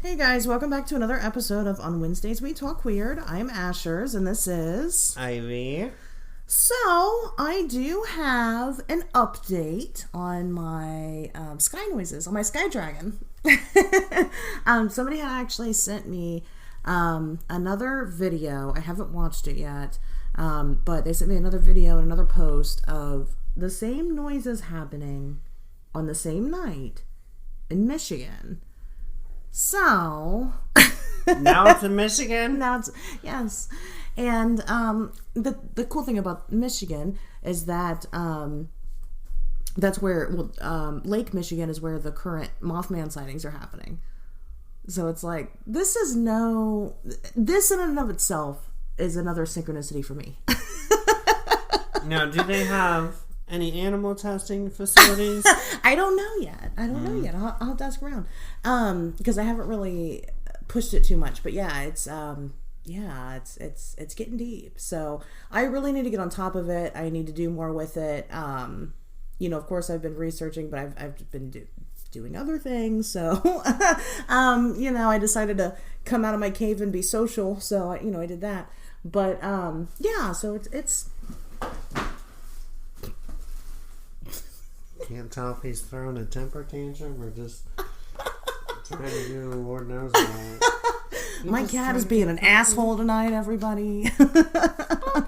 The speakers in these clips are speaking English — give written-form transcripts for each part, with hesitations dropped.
Hey guys, welcome back to another episode of On Wednesdays We Talk Weird. I'm Ashers and this is Ivy. So, I do have an update on my sky noises, on my Sky Dragon. Somebody had actually sent me another video. I haven't watched it yet, but they sent me another video and another post of the same noises happening on the same night in Michigan. So Now it's in Michigan? Yes. And the cool thing about Michigan is that that's where Lake Michigan is where the current Mothman sightings are happening. So it's like this in and of itself is another synchronicity for me. Now, do they have any animal testing facilities? I don't know yet. I'll have to ask around because I haven't really pushed it too much. But yeah, it's getting deep. So I really need to get on top of it. I need to do more with it. Of course, I've been researching, but I've been doing other things. So I decided to come out of my cave and be social. So I did that. But so it's. Can't tell if he's throwing a temper tantrum or just trying to do Lord knows what. My cat is being an asshole tonight, everybody. I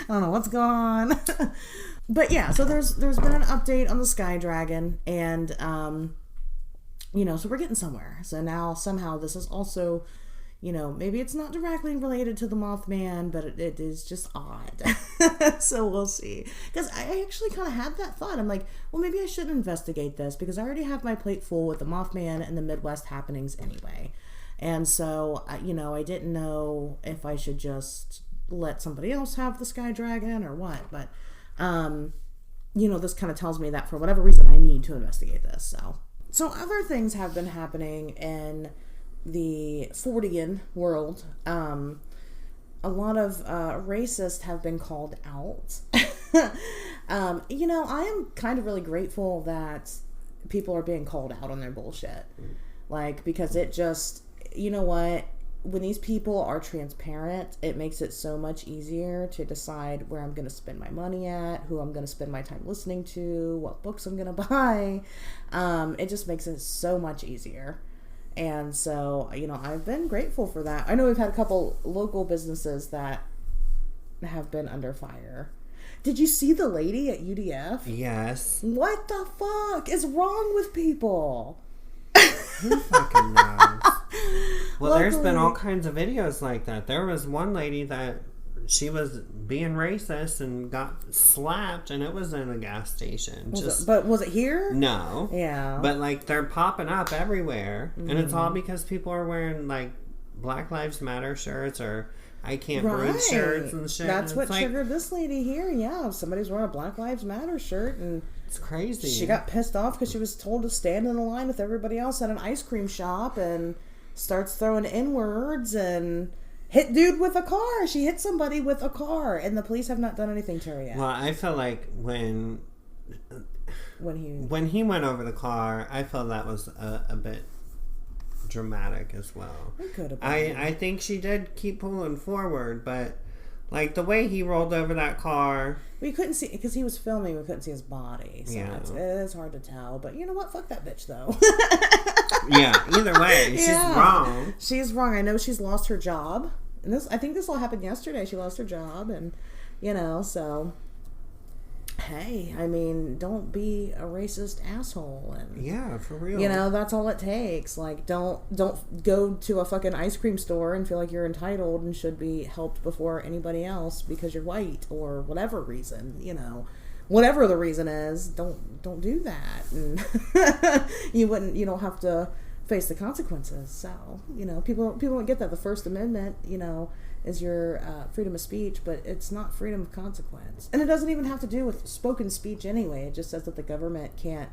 don't know what's going on. But yeah, so there's been an update on the Sky Dragon, and so we're getting somewhere. So now somehow this is also, maybe it's not directly related to the Mothman, but it is just odd. So we'll see. Because I actually kind of had that thought. I'm like, well, maybe I should investigate this because I already have my plate full with the Mothman and the Midwest happenings anyway. And so, I didn't know if I should just let somebody else have the Sky Dragon or what. But, this kind of tells me that for whatever reason I need to investigate this. So other things have been happening in the Fortean world. A lot of racists have been called out. I am kind of really grateful that people are being called out on their bullshit. Because it just, when these people are transparent, it makes it so much easier to decide where I'm going to spend my money at, who I'm going to spend my time listening to, what books I'm going to buy. It just makes it so much easier. And so, I've been grateful for that. I know we've had a couple local businesses that have been under fire. Did you see the lady at UDF? Yes. What the fuck is wrong with people? Who fucking knows? Well, there's been all kinds of videos like that. There was one lady that she was being racist and got slapped, and it was in a gas station. But was it here? No. Yeah. But they're popping up everywhere, and it's all because people are wearing Black Lives Matter shirts or I Can't Breathe shirts and shit. That's what triggered this lady here. Yeah, somebody's wearing a Black Lives Matter shirt, and it's crazy. She got pissed off because she was told to stand in a line with everybody else at an ice cream shop, and starts throwing N-words and hit dude with a car. She hit somebody with a car, and the police have not done anything to her yet. Well, I feel like when he went over the car, I felt that was a bit dramatic as well. It could have been. I think she did keep pulling forward, but the way he rolled over that car, we couldn't see because he was filming. We couldn't see his body, so yeah. It's hard to tell. But you know what? Fuck that bitch, though. Yeah. Either way, she's wrong. She's wrong. I know she's lost her job, and I think this all happened yesterday. She lost her job, and so. Hey, don't be a racist asshole, and yeah, for real. That's all it takes. Don't go to a fucking ice cream store and feel like you're entitled and should be helped before anybody else because you're white or whatever reason. Whatever the reason is, don't do that, and you don't have to face the consequences. So people don't get that. The First Amendment, is your freedom of speech, but it's not freedom of consequence. And it doesn't even have to do with spoken speech anyway. It just says that the government can't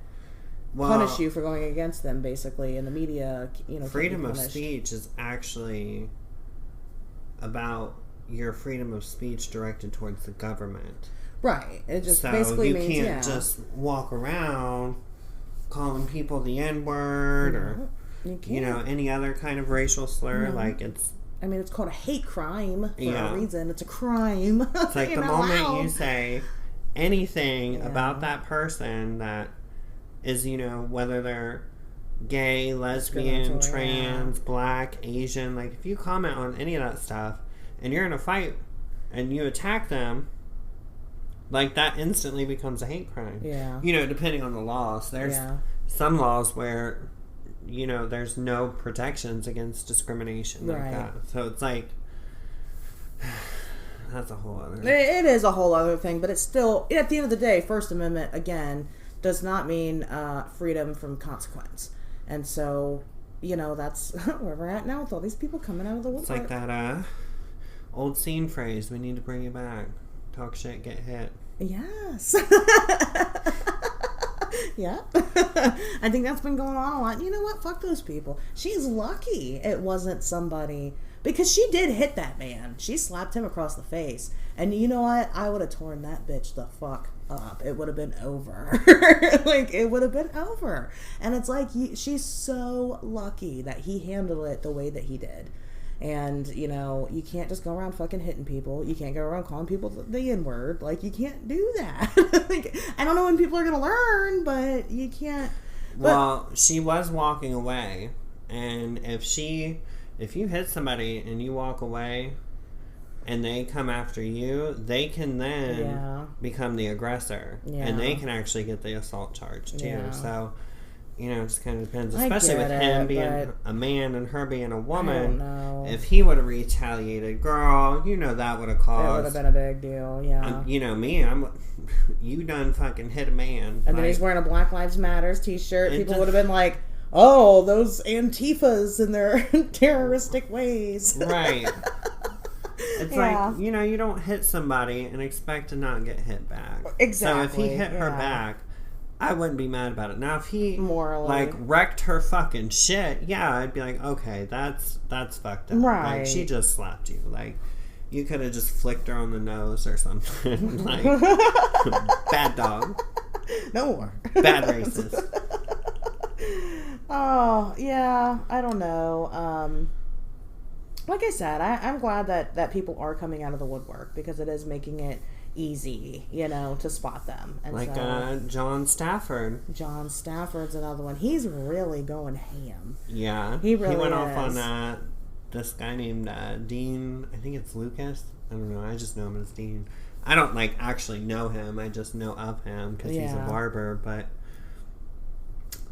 punish you for going against them, basically, and the media, freedom of speech is actually about your freedom of speech directed towards the government. Right. It just basically means, you can't just walk around calling people the N-word or you know, any other kind of racial slur. Like, it's... I mean, it's called a hate crime for a reason. It's a crime. It's like the moment you say anything about that person that is, you know, whether they're gay, lesbian, trans, black, Asian, like, if you comment on any of that stuff and you're in a fight and you attack them, like, that instantly becomes a hate crime. Yeah. You know, depending on the laws. There's some laws where, you know, there's no protections against discrimination like that. So it's like, that's a whole other... It is a whole other thing, but it's still, at the end of the day, First Amendment, again, does not mean freedom from consequence. And so, you know, that's where we're at now with all these people coming out of the woodwork. It's like that old scene phrase, we need to bring it back. Talk shit, get hit. Yes. Yeah. I think that's been going on a lot. You know what? Fuck those people. She's lucky it wasn't somebody... Because she did hit that man. She slapped him across the face. And you know what? I would have torn that bitch the fuck up. It would have been over. Like, it would have been over. And it's like, she's so lucky that he handled it the way that he did. And, you know, you can't just go around fucking hitting people. You can't go around calling people the N-word. Like, you can't do that. Like, I don't know when people are going to learn, but you can't. Well, she was walking away. And if you hit somebody and you walk away and they come after you, they can then become the aggressor. Yeah. And they can actually get the assault charge, too. Yeah. So... You know, it just kind of depends. Especially with him being a man and her being a woman. I don't know. If he would have retaliated, girl, you know that would have caused... It would have been a big deal, yeah. You know me, you done fucking hit a man. And then he's wearing a Black Lives Matters t-shirt. People would have been like, oh, those Antifas and their terroristic ways. Right. It's like, you know, you don't hit somebody and expect to not get hit back. Exactly. So if he hit her back... I wouldn't be mad about it. Now, if he, morally, like, wrecked her fucking shit, yeah, I'd be like, okay, that's fucked up. Right. Like, she just slapped you. Like, you could have just flicked her on the nose or something. Like, bad dog. No more. Bad racist. Oh, yeah, I don't know. Like I said, I'm glad that people are coming out of the woodwork because it is making it easy, you know, to spot them. And like John Stafford. John Stafford's another one. He's really going ham. Yeah. He really went is. off on this guy named Dean, I think it's Lucas. I don't know. I just know him as Dean. I don't, like, actually know him. I just know of him because he's a barber. But,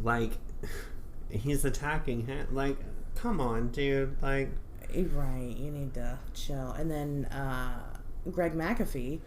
like, he's attacking him. Like, come on, dude. Like... Right. You need to chill. And then Greg McAfee...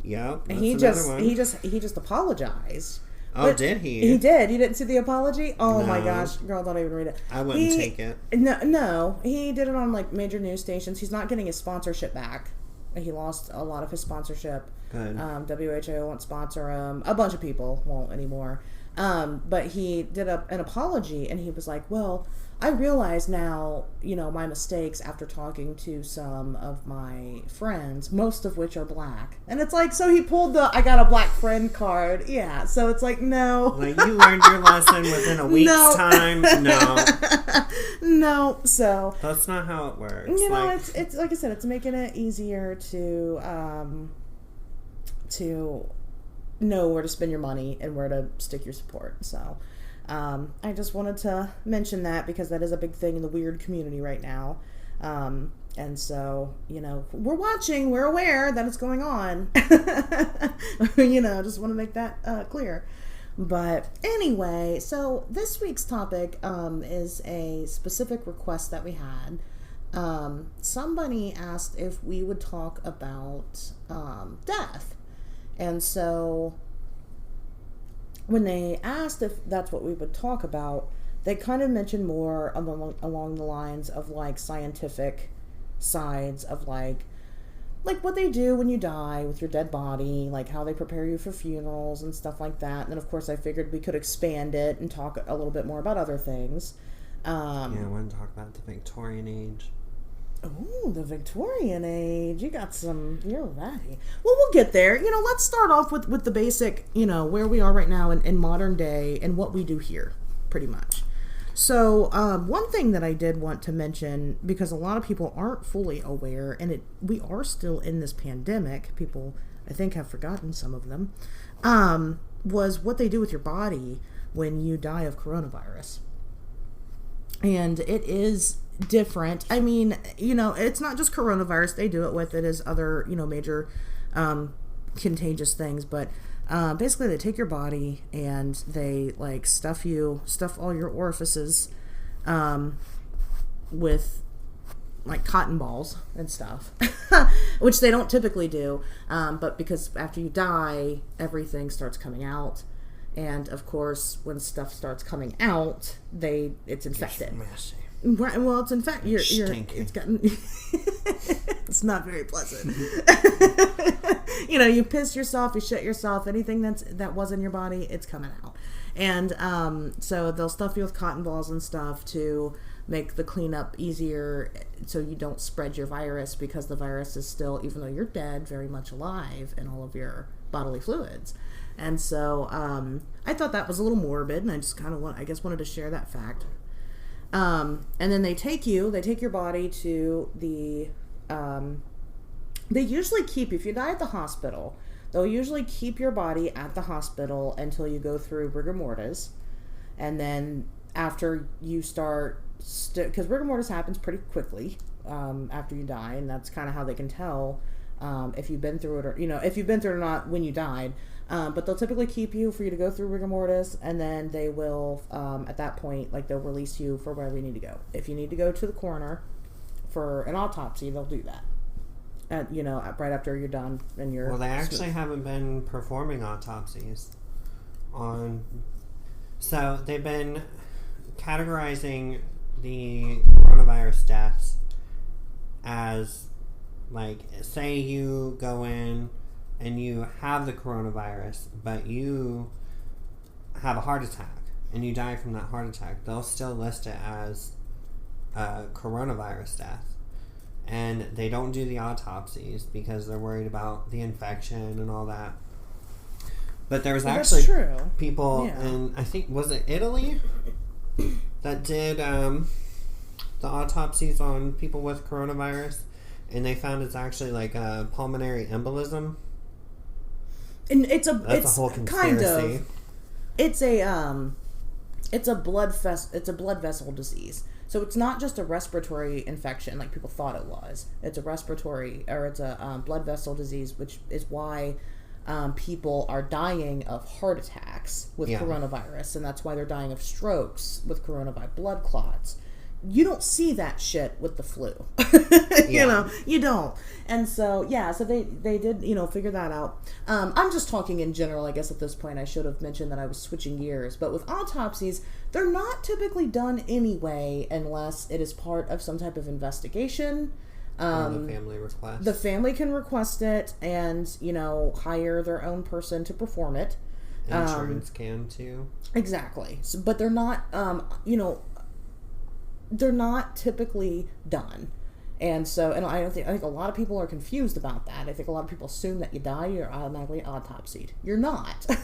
Yep, he just apologized. Oh, did he? He did. You didn't see the apology? Oh my gosh, girl, don't even read it. I wouldn't take it. No, he did it on like major news stations. He's not getting his sponsorship back. He lost a lot of his sponsorship. Good. WHO won't sponsor him. A bunch of people won't anymore. But he did an apology, and he was like, well, I realize now, you know, my mistakes after talking to some of my friends, most of which are black. And it's like, so he pulled the I got a black friend card. Yeah. So it's like, no. Like, you learned your lesson within a week's time? No. No. So. That's not how it works. You know, it's like I said, it's making it easier to know where to spend your money and where to stick your support. So I just wanted to mention that because that is a big thing in the weird community right now. And so, you know, we're watching, we're aware that it's going on. You know, just want to make that clear. But anyway, so this week's topic is a specific request that we had. Somebody asked if we would talk about death. And so when they asked if that's what we would talk about, they kind of mentioned more along the lines of like scientific sides of like what they do when you die with your dead body, like how they prepare you for funerals and stuff like that. And then of course I figured we could expand it and talk a little bit more about other things. Yeah, I want to talk about the Victorian age. Oh, the Victorian age. You're ready. Well, we'll get there. You know, let's start off with the basic, you know, where we are right now in modern day and what we do here, pretty much. So, one thing that I did want to mention, because a lot of people aren't fully aware, and we are still in this pandemic, people, I think, have forgotten some of them, was what they do with your body when you die of coronavirus. And it is different. I mean, it's not just coronavirus they do it with. It is other, major contagious things, but basically they take your body and they like stuff all your orifices with like cotton balls and stuff, which they don't typically do, but because after you die everything starts coming out, and of course when stuff starts coming out it's infected. It's messy. Right, well, it's infected. It's gotten. It's not very pleasant. You piss yourself, you shit yourself, anything that was in your body, it's coming out. And so they'll stuff you with cotton balls and stuff to make the cleanup easier, so you don't spread your virus, because the virus is still, even though you're dead, very much alive in all of your bodily fluids. And so I thought that was a little morbid, and I just kind of wanted to share that fact. And then they take your body to the, they usually if you die at the hospital, they'll usually keep your body at the hospital until you go through rigor mortis. And then after you start, because rigor mortis happens pretty quickly, after you die, and that's kind of how they can tell, if you've been through it, or, if you've been through it or not when you died. But they'll typically keep you for you to go through rigor mortis, and then they will, at that point, they'll release you for wherever you need to go. If you need to go to the coroner for an autopsy, they'll do that. Right after you're done and you're... Well, they actually haven't been performing autopsies on... So, they've been categorizing the coronavirus deaths as, say you go in and you have the coronavirus, but you have a heart attack and you die from that heart attack, they'll still list it as a coronavirus death. And they don't do the autopsies because they're worried about the infection and all that. But there was actually people in, I think, was it Italy, that did the autopsies on people with coronavirus, and they found it's actually like a pulmonary embolism. And it's a whole conspiracy. It's a blood vessel disease. So it's not just a respiratory infection like people thought it was. It's a blood vessel disease, which is why people are dying of heart attacks with coronavirus, and that's why they're dying of strokes with coronavirus, blood clots. You don't see that shit with the flu. You don't. And so, so they did, figure that out. I'm just talking in general. I guess at this point I should have mentioned that I was switching gears. But with autopsies, they're not typically done anyway unless it is part of some type of investigation. Or the family request. The family can request it and, hire their own person to perform it. Insurance can too. Exactly. So, but they're not, they're not typically done. And so, and I think a lot of people are confused about that. I think a lot of people assume that you die, you're automatically autopsied. You're not. So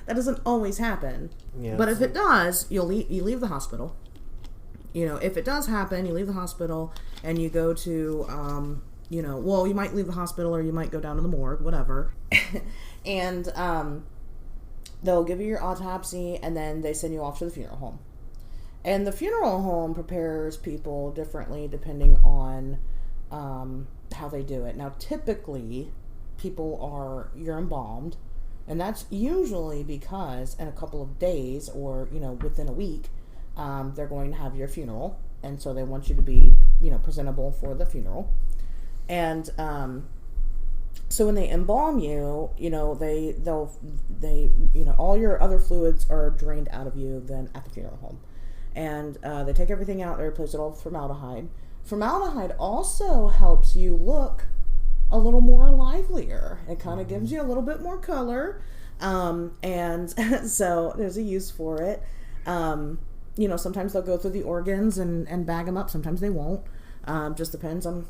that doesn't always happen. Yeah, but if it does, you leave the hospital. If it does happen, you leave the hospital and you go to, you might leave the hospital or you might go down to the morgue, whatever. And they'll give you your autopsy and then they send you off to the funeral home. And the funeral home prepares people differently depending on how they do it. Now, typically, you're embalmed, and that's usually because in a couple of days or, within a week, they're going to have your funeral, and so they want you to be, presentable for the funeral. And so when they embalm you, all your other fluids are drained out of you then at the funeral home. And they take everything out, they replace it all with formaldehyde. Formaldehyde also helps you look a little more livelier. It kind of gives you a little bit more color. And so there's a use for it. Sometimes they'll go through the organs and bag them up. Sometimes they won't. Just depends on,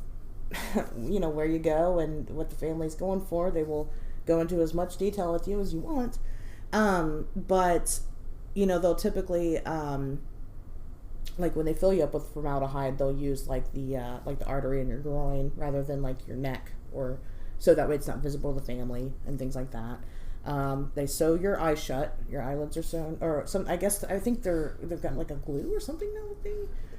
where you go and what the family's going for. They will go into as much detail with you as you want. But they'll typically, like when they fill you up with formaldehyde, they'll use like the artery in your groin rather than like your neck, or so that way it's not visible to the family and things like that. They sew your eyes shut. Your eyelids are sewn, or some. I think they've got like a glue or something now.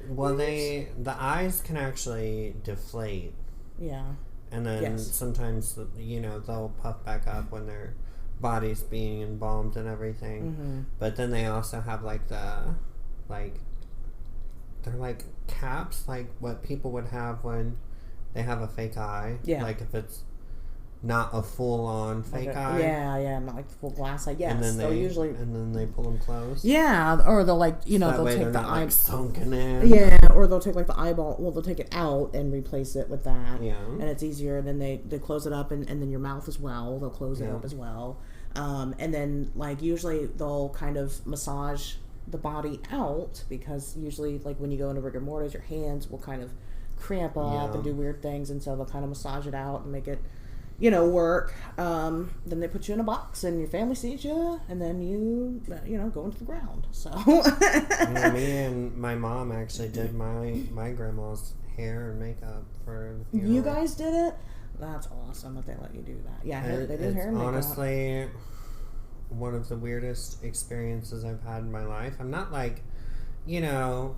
Well, the eyes can actually deflate. Yeah. And then sometimes they'll puff back up when their body's being embalmed and everything. Mm-hmm. But then they also have like they're like caps, like what people would have when they have a fake eye. Yeah. Like if it's not a full-on fake eye. Yeah, not like the full glass eye. Yes, and then they pull them closed. Yeah, or they'll like they'll take the eye sunken in. Yeah, or they'll take like the eyeball. Well, they'll take it out and replace it with that. Yeah, and it's easier. And then they close it up, and then your mouth as well. They'll close it up as well. And then like usually they'll kind of massage the body out, because usually like when you go into rigor mortis, your hands will kind of cramp up and do weird things, and so they'll kind of massage it out and make it work. Then they put you in a box and your family sees you, and then you go into the ground. So me and my mom actually did my grandma's hair and makeup for the funeral. You guys did it? That's awesome that they let you do that. Yeah, they did hair and makeup. Honestly, one of the weirdest experiences I've had in my life. I'm not like, a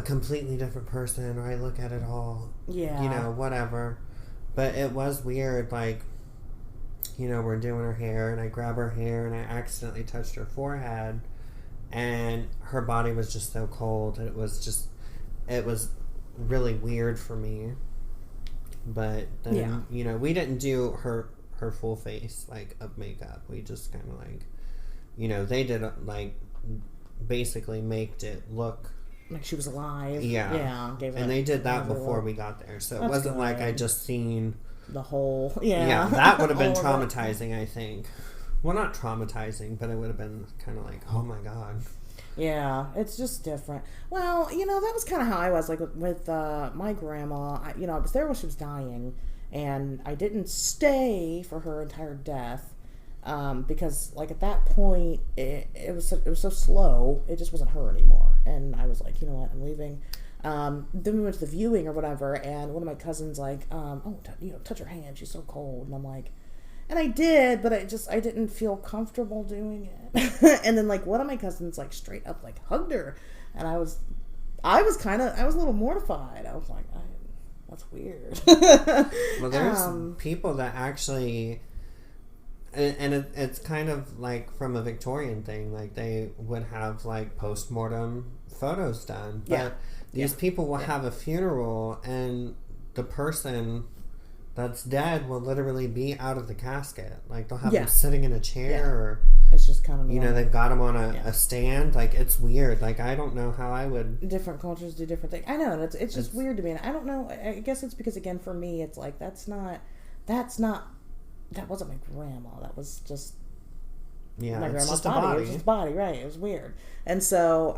completely different person, or I look at it all, whatever. But it was weird, like, we're doing her hair, and I grab her hair, and I accidentally touched her forehead, and her body was just so cold, and it was really weird for me. But then, we didn't do her full face, like, of makeup. We just kind of, like, they did, like, basically made it look like she was alive. Yeah. And they did that before we got there. So it wasn't good. Like I just seen the whole... Yeah, that would have been traumatizing, I think. Well, not traumatizing, but it would have been kind of like, oh my God. Yeah, it's just different. Well, that was kind of how I was, like, with my grandma. I was there when she was dying, and I didn't stay for her entire death. Because like at that point it was so slow, it just wasn't her anymore, and I was like, you know what, I'm leaving. Then we went to the viewing or whatever, and one of my cousins like, touch her hand, she's so cold, and I'm like, and I did, but I didn't feel comfortable doing it. And then like one of my cousins like straight up like hugged her, and I was a little mortified. I was like, that's weird. Well, there's people that actually. And it's kind of like from a Victorian thing, like they would have like post-mortem photos done. But these people will have a funeral, and the person that's dead will literally be out of the casket. Like they'll have them sitting in a chair, or it's just kind of they've got them on a stand. Like it's weird. Like I don't know how I would. Different cultures do different things. I know, and it's just weird to me. And I don't know. I guess it's because again for me, it's like that wasn't my grandma. That was just my grandma's body. It was just a body, right? It was weird. And so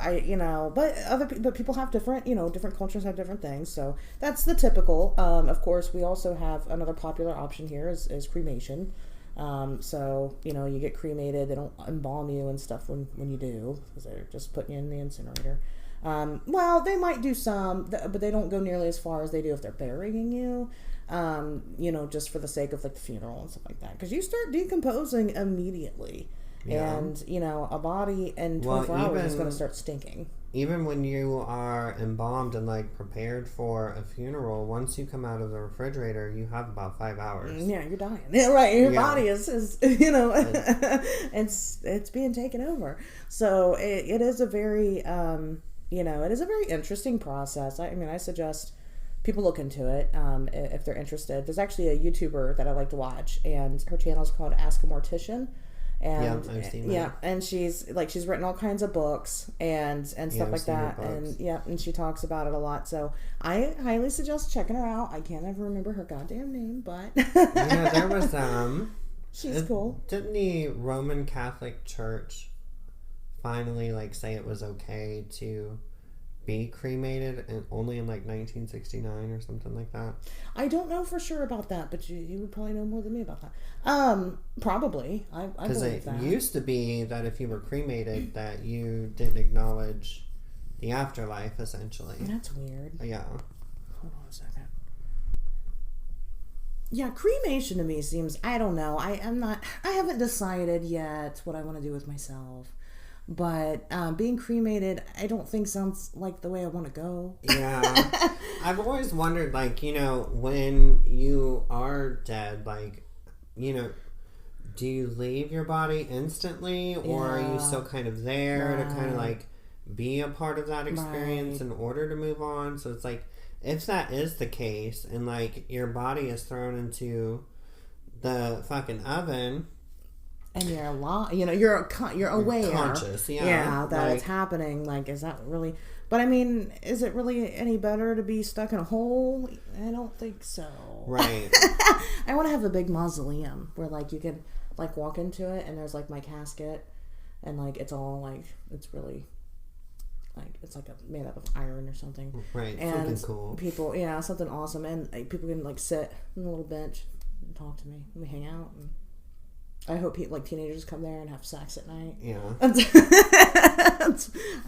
but people have different, different cultures have different things. So that's the typical. Of course, we also have another popular option here is cremation. So you get cremated. They don't embalm you and stuff when you do, because they're just putting you in the incinerator. Well, they might do some, but they don't go nearly as far as they do if they're burying you. Just for the sake of like the funeral and stuff like that, because you start decomposing immediately, and a body in 24 hours is going to start stinking. Even when you are embalmed and like prepared for a funeral, once you come out of the refrigerator, you have about 5 hours. Yeah, you're dying. Yeah, right. Your body is it's being taken over. So it is a very it is a very interesting process. I mean, I suggest people look into it if they're interested. There's actually a YouTuber that I like to watch, and her channel is called Ask a Mortician. And I've seen that. Yeah, and she's written all kinds of books and stuff like that, and she talks about it a lot. So I highly suggest checking her out. I can't ever remember her goddamn name, but there was she's cool. Didn't the Roman Catholic Church finally say it was okay to be cremated and only in like 1969 or something like that? I don't know for sure about that, but you would probably know more than me about that. Probably. I believe that. Because it used to be that if you were cremated, that you didn't acknowledge the afterlife, essentially. That's weird. Yeah. Hold on a second. Yeah, cremation to me seems, I don't know. I haven't decided yet what I want to do with myself. But being cremated, I don't think sounds like the way I want to go. Yeah. I've always wondered, like, you know, when you are dead, like, you know, do you leave your body instantly? Or are you still kind of there to kind of, like, be a part of that experience in order to move on? So it's like, if that is the case, and, like, your body is thrown into the fucking oven... And you're alive, you know, you're aware. Conscious, yeah. Yeah, that like, it's happening. Like, is that really... But, I mean, is it really any better to be stuck in a hole? I don't think so. Right. I want to have a big mausoleum where, like, you can, like, walk into it and there's, like, my casket. And, like, it's all, like, it's really... Like, it's like made up of iron or something. Right, and something cool. People, yeah, something awesome. And like, people can, like, sit on a little bench and talk to me. And we hang out and... I hope like teenagers come there and have sex at night. Yeah.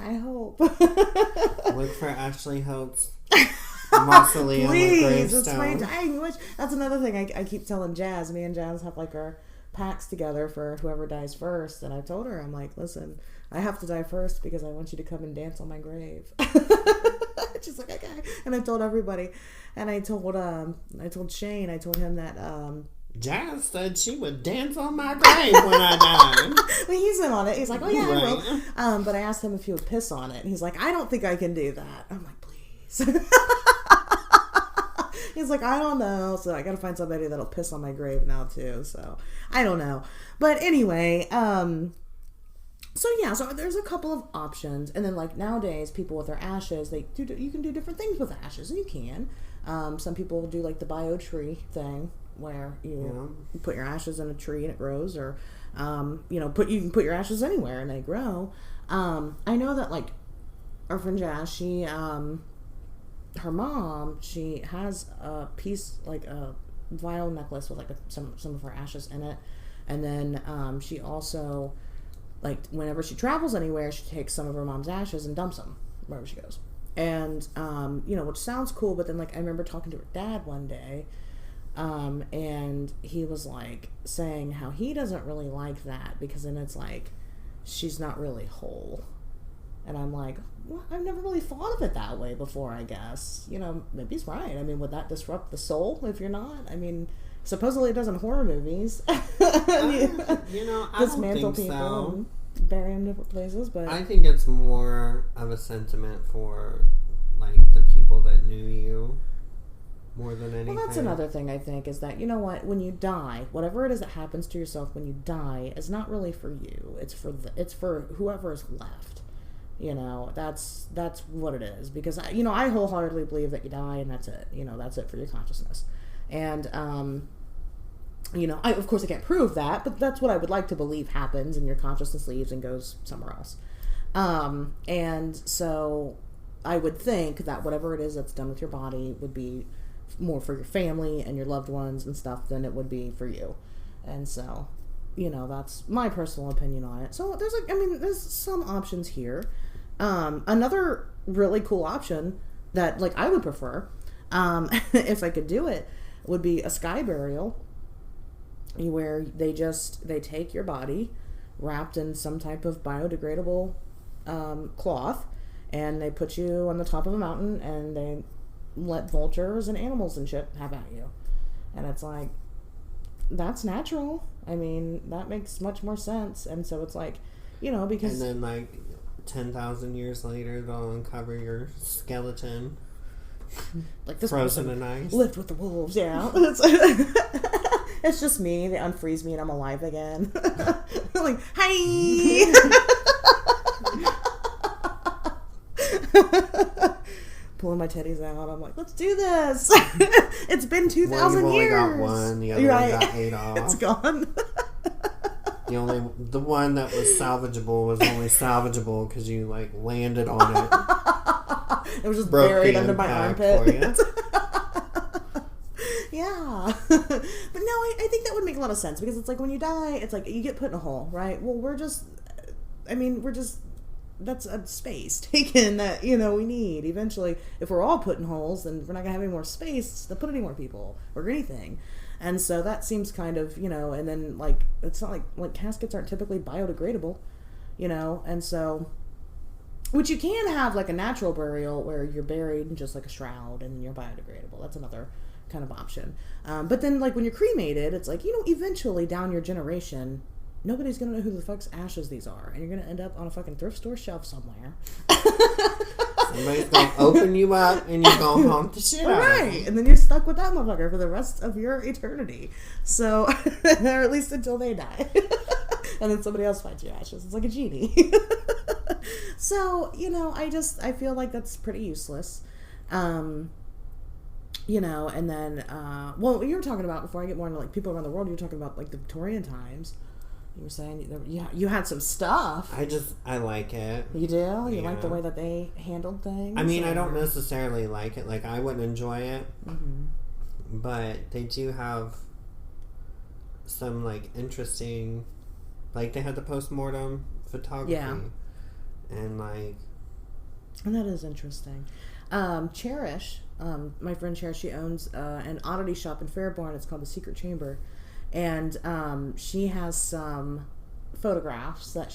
I hope. Look for Ashley Hope's mausoleum with gravestone. It's my dying wish. That's another thing I keep telling Jazz. Me and Jazz have like our pacts together for whoever dies first. And I told her, I'm like, listen, I have to die first because I want you to come and dance on my grave. She's like, okay. And I told everybody. And I told Shane, I told him that... Jazz said she would dance on my grave when I died. Well, he's in on it. He's like, oh yeah, right. I will. But I asked him if he would piss on it. And he's like, I don't think I can do that. I'm like, please. He's like, I don't know. So I got to find somebody that'll piss on my grave now too. So I don't know. But anyway, so yeah, so there's a couple of options. And then like nowadays, people with their ashes, you can do different things with ashes. And you can. Some people do like the biotree thing, where you put your ashes in a tree and it grows, or you can put your ashes anywhere and they grow. I know that like our friend Jazz, she her mom, she has a piece, like a vial necklace with like some of her ashes in it, and then she also, like, whenever she travels anywhere, she takes some of her mom's ashes and dumps them wherever she goes. And which sounds cool, but then like I remember talking to her dad one day. And he was like saying how he doesn't really like that because then it's like she's not really whole. And I'm like, well, I've never really thought of it that way before, I guess. Maybe he's right. I mean, would that disrupt the soul if you're not? I mean, supposedly it does in horror movies. I Dismantle don't think people so. And bury them in different places, but I think it's more of a sentiment for like the people that knew you. More than anything. Well, that's another thing I think is that, you know what, when you die, whatever it is that happens to yourself when you die is not really for you. It's for whoever is left. That's what it is. Because I wholeheartedly believe that you die and that's it. That's it for your consciousness. And of course I can't prove that, but that's what I would like to believe happens, and your consciousness leaves and goes somewhere else. And so I would think that whatever it is that's done with your body would be more for your family and your loved ones and stuff than it would be for you. And so, that's my personal opinion on it. So there's some options here. Another really cool option that like I would prefer, if I could do it, would be a sky burial, where they take your body wrapped in some type of biodegradable cloth, and they put you on the top of a mountain and they let vultures and animals and shit have at you. And it's like, that's natural. I mean, that makes much more sense. And so it's like, because... And then like 10,000 years later, they'll uncover your skeleton. Like this frozen in ice. Lived with the wolves, yeah. It's just me. They unfreeze me and I'm alive again. Like, hi! Pulling my teddies out. I'm like, let's do this. It's been 2,000 years. You only got one. The other one got ate off. It's gone. The one that was salvageable was only salvageable because you like landed on it. It was just Broke buried the under my impact armpit. for Yeah. But no, I think that would make a lot of sense because it's like when you die, it's like you get put in a hole, right? Well, that's a space taken that, we need. Eventually, if we're all put in holes, then we're not going to have any more space to put any more people or anything. And so that seems kind of, and then like, it's not like caskets aren't typically biodegradable, and so, which you can have like a natural burial where you're buried in just like a shroud and you're biodegradable. That's another kind of option. But then like when you're cremated, it's like, eventually down your generation, nobody's gonna know who the fuck's ashes these are, and you're gonna end up on a fucking thrift store shelf somewhere. Somebody's gonna open you up, and you're gonna haunt the shit out of them. Right, and then you're stuck with that motherfucker for the rest of your eternity. So, or at least until they die, and then somebody else finds your ashes. It's like a genie. So, I feel like that's pretty useless. And then, well, you were talking about, before I get more into like people around the world, you were talking about like the Victorian times. You were saying you had some stuff. I like it. You do? You like the way that they handled things? I mean, I don't necessarily like it. Like, I wouldn't enjoy it. Mm-hmm. But they do have some, like, interesting... Like, they had the post-mortem photography. Yeah. And, like... And that is interesting. Cherish, my friend Cherish, she owns an oddity shop in Fairborn. It's called The Secret Chamber. And she has some photographs that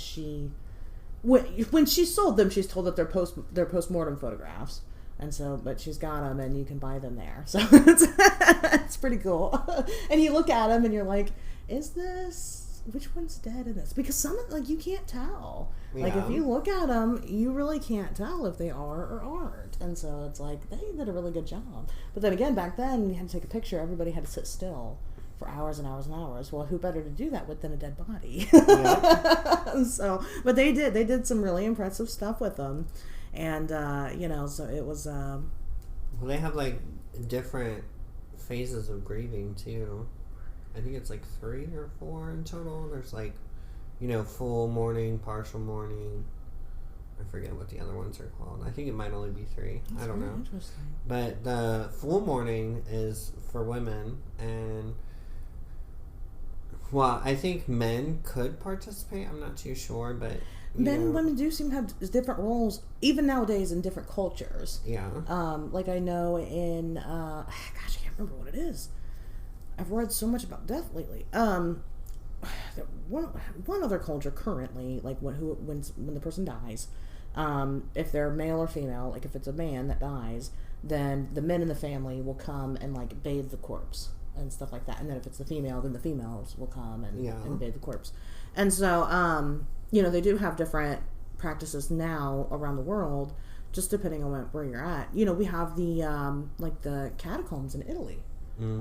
when she sold them, she's told that they're post-mortem photographs. And so, but she's got them and you can buy them there. So it's pretty cool. And you look at them and you're like, which one's dead in this? Because some, like, you can't tell. Yeah. Like, if you look at them, you really can't tell if they are or aren't. And so it's like, they did a really good job. But then again, back then, you had to take a picture. Everybody had to sit still for hours and hours and hours. Well, who better to do that with than a dead body? Yeah. So, but they did some really impressive stuff with them. And, so it was... Well, they have, like, different phases of grieving, too. I think it's, like, 3 or 4 in total. There's, like, full mourning, partial mourning. I forget what the other ones are called. I think it might only be 3. That's I don't know. Interesting. But the full mourning is for women, and... Well, I think men could participate. I'm not too sure, but... Men and women do seem to have different roles, even nowadays, in different cultures. Yeah. Like I know in... gosh, I can't remember what it is. I've read so much about death lately. One other culture currently, like when the person dies, if they're male or female, like if it's a man that dies, then the men in the family will come and like bathe the corpse and stuff like that. And then if it's the female, then the females will come and bathe the corpse. And so, they do have different practices now around the world, just depending on where you're at. We have the the catacombs in Italy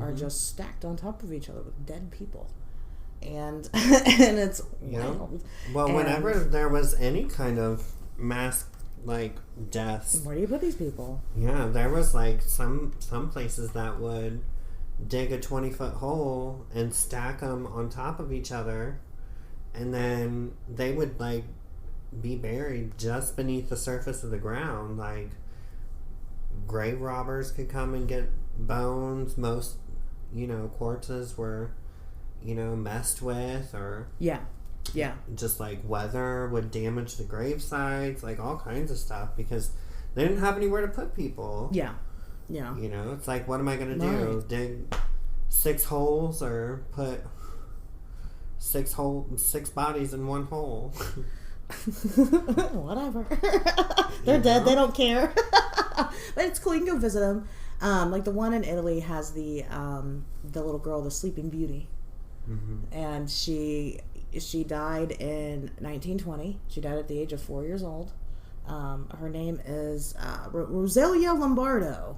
are just stacked on top of each other with dead people. And it's wild. Well, whenever there was any kind of mass deaths, where do you put these people? Yeah, there was like some places that would dig a 20-foot hole and stack them on top of each other, and then they would be buried just beneath the surface of the ground. Like, grave robbers could come and get bones. Most corpses were messed with, or just weather would damage the grave sites, all kinds of stuff, because they didn't have anywhere to put people. It's like, what am I gonna do? Right. Dig 6 holes or put 6 bodies in one hole? Whatever. They're dead. They don't care. But it's cool. You can go visit them. The one in Italy has the little girl, the Sleeping Beauty. Mm-hmm. And she died in 1920. She died at the age of 4 years old. Her name is Rosalia Lombardo,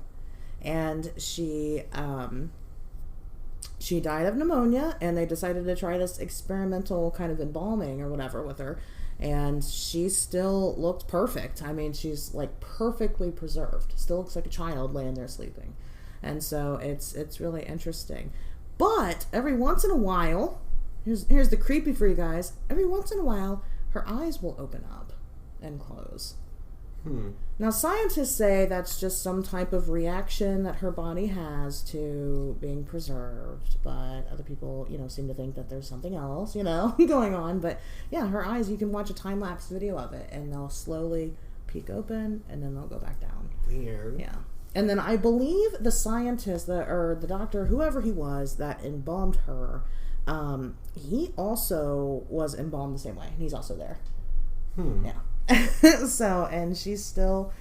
and she died of pneumonia. And they decided to try this experimental kind of embalming or whatever with her, and she still looked perfect. I mean, she's perfectly preserved. Still looks like a child laying there sleeping, and so it's really interesting. But every once in a while, here's the creepy for you guys. Every once in a while, her eyes will open up and close. Now, scientists say that's just some type of reaction that her body has to being preserved, but other people, seem to think that there's something else, going on. But yeah, her eyes, you can watch a time-lapse video of it, and they'll slowly peek open, and then they'll go back down. Weird. Yeah. And then I believe the scientist, or the doctor, whoever he was that embalmed her, he also was embalmed the same way. He's also there. Yeah. So, and she's still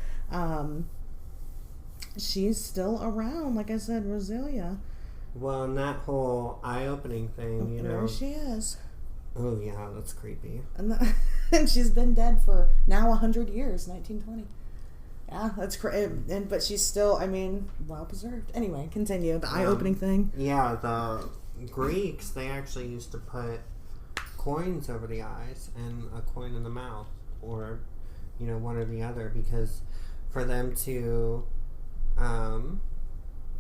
around, like I said, Rosalia. Well, and that whole eye-opening thing, There she is. Oh, yeah, that's creepy. And she's been dead for now 100 years, 1920. Yeah, that's crazy. But she's still, well preserved. Anyway, continue. The eye-opening thing. Yeah, the Greeks, they actually used to put coins over the eyes and a coin in the mouth, or one or the other, because for them to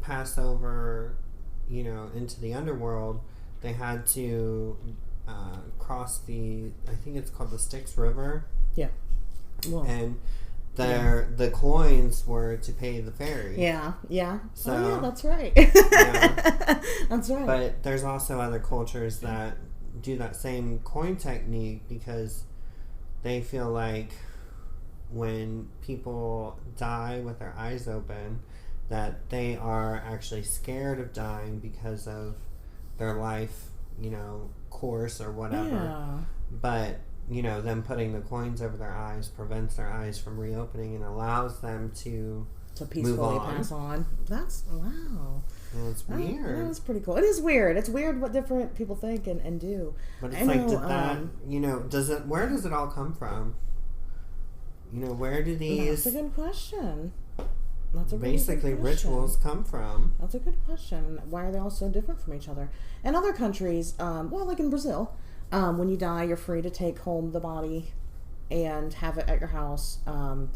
pass over into the underworld, they had to cross I think it's called the Styx River. Yeah. Well, and the coins were to pay the ferry. Yeah. So, oh yeah, that's right. That's right. But there's also other cultures that do that same coin technique, because they feel like when people die with their eyes open, that they are actually scared of dying because of their life, course or whatever. Yeah. But, them putting the coins over their eyes prevents their eyes from reopening and allows them to peacefully pass on. That's, wow. It's weird. That's pretty cool. It is weird. It's weird what different people think and do. But it's where does it all come from? Where do these... That's a good question. That's a basically good question. Rituals come from? That's a good question. Why are they all so different from each other? In other countries, like in Brazil, when you die, you're free to take home the body and have it at your house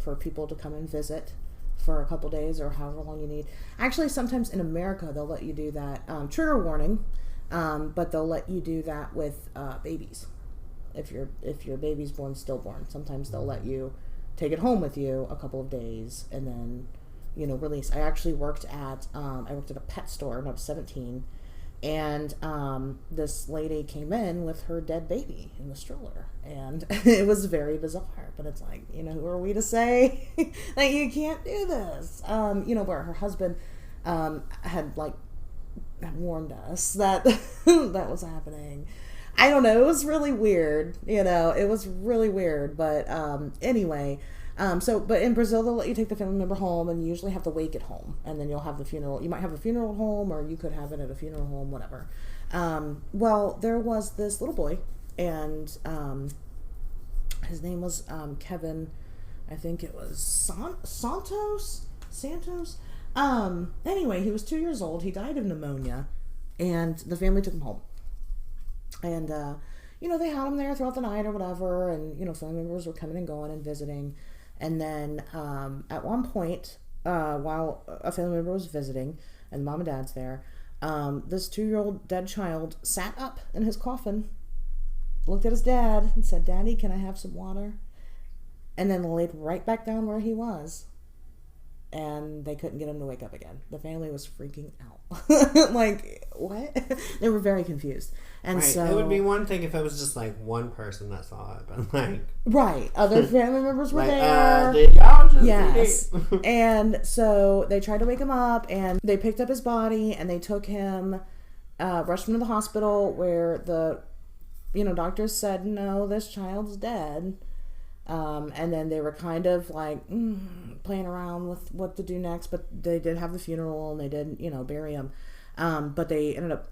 for people to come and visit for a couple days or however long you need. Actually, sometimes in America, they'll let you do that. Trigger warning, but they'll let you do that with babies. If your baby's born stillborn, sometimes they'll let you take it home with you a couple of days and then, release. I actually worked at a pet store when I was 17, and this lady came in with her dead baby in the stroller, and it was very bizarre. But it's like, who are we to say that you can't do this? Where her husband had warned us that that was happening. I don't know. It was really weird. It was really weird. But anyway, but in Brazil, they'll let you take the family member home, and you usually have to wake it home, and then you'll have the funeral. You might have a funeral at home, or you could have it at a funeral home, whatever. Well, there was this little boy, and his name was Kevin. I think it was Santos. Anyway, he was 2 years old. He died of pneumonia, and the family took him home. And, they had him there throughout the night or whatever, and, family members were coming and going and visiting. And then at one point, while a family member was visiting, and mom and dad's there, this 2-year-old dead child sat up in his coffin, looked at his dad, and said, "Daddy, can I have some water?" And then laid right back down where he was. And they couldn't get him to wake up again. The family was freaking out. Like, what? They were very confused. And right. so it would be one thing if it was just one person that saw it, but right, other family members were there. Did y'all just yes. And so they tried to wake him up, and they picked up his body, and they took him, rushed him to the hospital, where the doctors said, "No, this child's dead." And then they were kind of playing around with what to do next, but they did have the funeral, and they did, bury him. But they ended up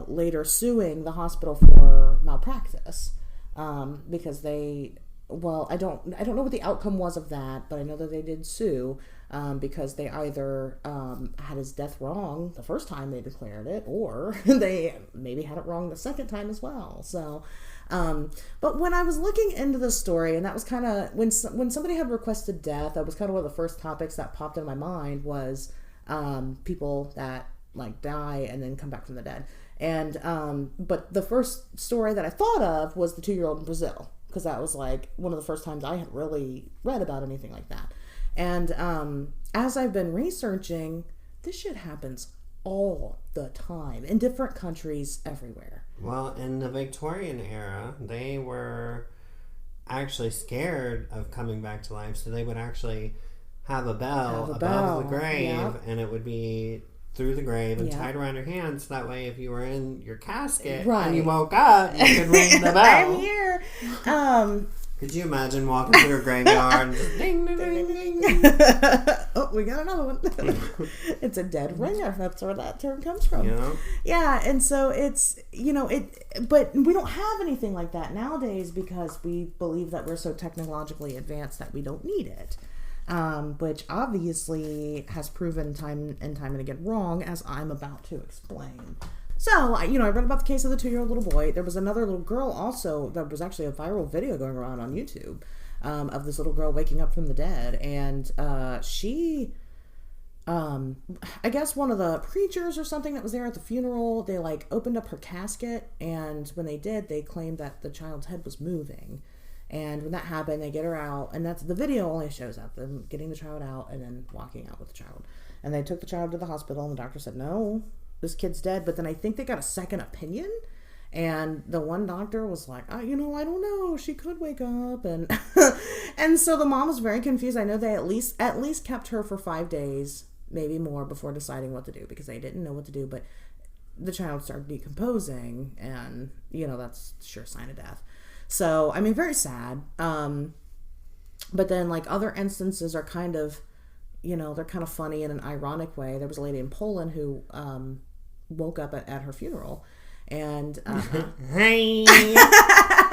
later suing the hospital for malpractice, because I don't know what the outcome was of that, but I know that they did sue, because they either had his death wrong the first time they declared it, or they maybe had it wrong the second time as well. So, but when I was looking into the story, and that was kind of when somebody had requested death, that was kind of one of the first topics that popped in my mind was people that die and then come back from the dead. And but the first story that I thought of was the 2-year-old in Brazil, because that was like one of the first times I had really read about anything like that. And as I've been researching, this shit happens all the time in different countries everywhere. Well, in the Victorian era, they were actually scared of coming back to life, so they would actually have a bell above the grave, and it would be through the grave and tied around your hands. That way, if you were in your casket and you woke up, you could ring the bell. I'm here. Could you imagine walking through a graveyard and just ding, ding, ding, ding? Oh, we got another one. It's a dead ringer. That's where that term comes from. Yeah, and so it's, but we don't have anything like that nowadays because we believe that we're so technologically advanced that we don't need it. Which obviously has proven time and again wrong, as I'm about to explain. So, I read about the case of the 2-year-old little boy. There was another little girl also. That was actually a viral video going around on YouTube of this little girl waking up from the dead. And she, I guess one of the preachers or something that was there at the funeral, they like opened up her casket. And when they did, they claimed that the child's head was moving. And when that happened, they get her out. And that's the video only shows up them getting the child out and then walking out with the child. And they took the child to the hospital and the doctor said, no, this kid's dead. But then I think they got a second opinion, and the one doctor was like, I don't know, she could wake up, and and so the mom was very confused. I know they at least kept her for 5 days, maybe more, before deciding what to do, because they didn't know what to do. But the child started decomposing, and that's a sure sign of death. So very sad. But then like other instances are kind of, they're kind of funny in an ironic way. There was a lady in Poland who woke up at her funeral, and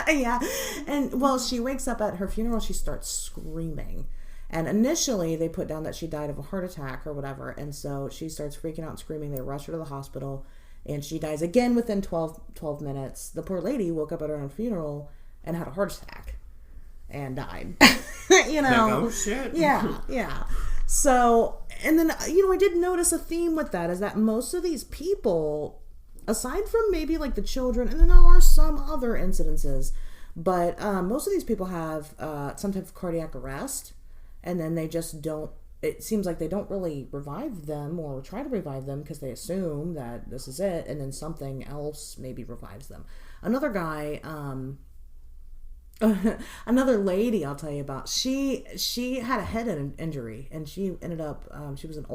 yeah, and well, she wakes up at her funeral, she starts screaming, and initially they put down that she died of a heart attack or whatever, and so she starts freaking out and screaming. They rush her to the hospital, and she dies again within 12 minutes. The poor lady woke up at her own funeral and had a heart attack and died. Like, oh shit. Yeah. So, and then, I did notice a theme with that, is that most of these people, aside from maybe like the children, and then there are some other incidences, but most of these people have some type of cardiac arrest, and then they just don't, it seems like they don't really revive them or try to revive them because they assume that this is it, and then something else maybe revives them. Another guy, another lady I'll tell you about, she had a head injury, and she ended up, she was like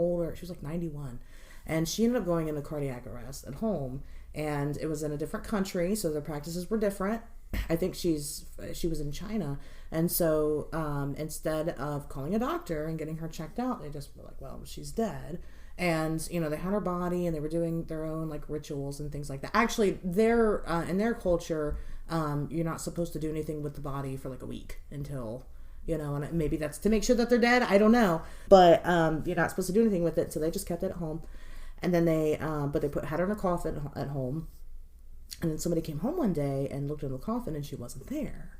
91, and she ended up going into cardiac arrest at home, and it was in a different country, so the practices were different. I think she was in China, and so instead of calling a doctor and getting her checked out, they just were like, well, she's dead. And they had her body, and they were doing their own like rituals and things like that. Actually, in their culture, you're not supposed to do anything with the body for like a week until, and maybe that's to make sure that they're dead, I don't know, but you're not supposed to do anything with it, so they just kept it at home. And then they had her in a coffin at home, and then somebody came home one day and looked in the coffin, and she wasn't there.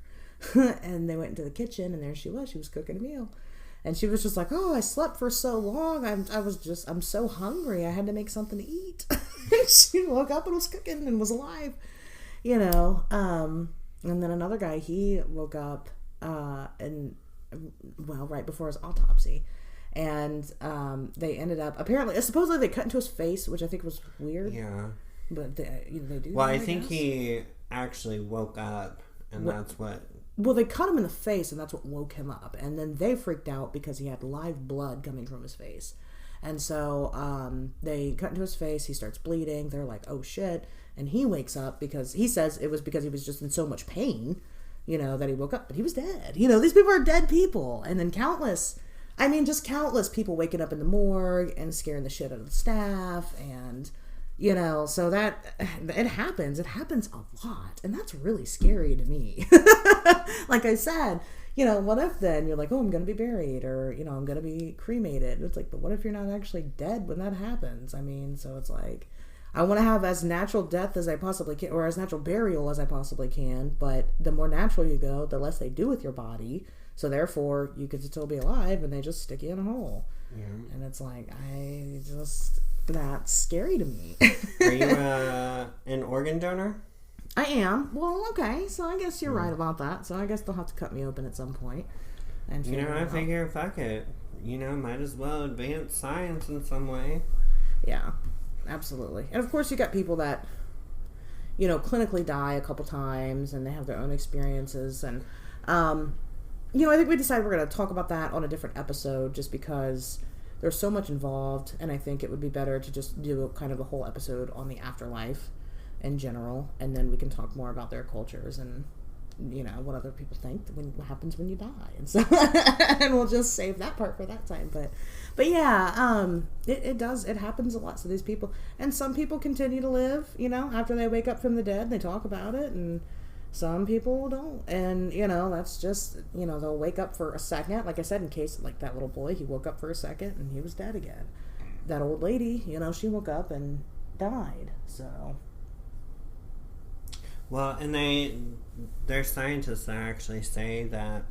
And they went into the kitchen, and there she was cooking a meal. And she was just like, oh, I slept for so long. I'm so hungry. I had to make something to eat. She woke up and was cooking and was alive, And then another guy, he woke up, right before his autopsy. And they ended up, supposedly they cut into his face, which I think was weird. Yeah. But they do. Well, I think he actually woke up, and that's what... Well, they cut him in the face, and that's what woke him up. And then they freaked out because he had live blood coming from his face. And so they cut into his face. He starts bleeding. They're like, oh, shit. And he wakes up because he says it was because he was just in so much pain, that he woke up. But he was dead. These people are dead people. And then countless people waking up in the morgue and scaring the shit out of the staff. And... so that it happens a lot, and that's really scary to me. Like I said, what if then you're like, oh, I'm going to be buried, or, I'm going to be cremated. It's like, but what if you're not actually dead when that happens? So it's like, I want to have as natural death as I possibly can, or as natural burial as I possibly can, but the more natural you go, the less they do with your body, so therefore you could still be alive, and they just stick you in a hole. Yeah. And it's like, that's scary to me. Are you an organ donor? I am. Well, okay, so I guess you're right about that. So I guess they'll have to cut me open at some point. And I figure, fuck it. Might as well advance science in some way. Yeah, absolutely. And of course you got people that, clinically die a couple times and they have their own experiences. And, I think we decided we're going to talk about that on a different episode just because there's so much involved. And I think it would be better to just do kind of a whole episode on the afterlife in general. And then we can talk more about their cultures and, what other people think what happens when you die. And so, and we'll just save that part for that time. But yeah, it happens a lot. So these people, and some people continue to live, after they wake up from the dead, and they talk about it, and some people don't. And, that's just, they'll wake up for a second. Like I said, in case, like that little boy, he woke up for a second and he was dead again. That old lady, she woke up and died. So. Well, and there's scientists that actually say that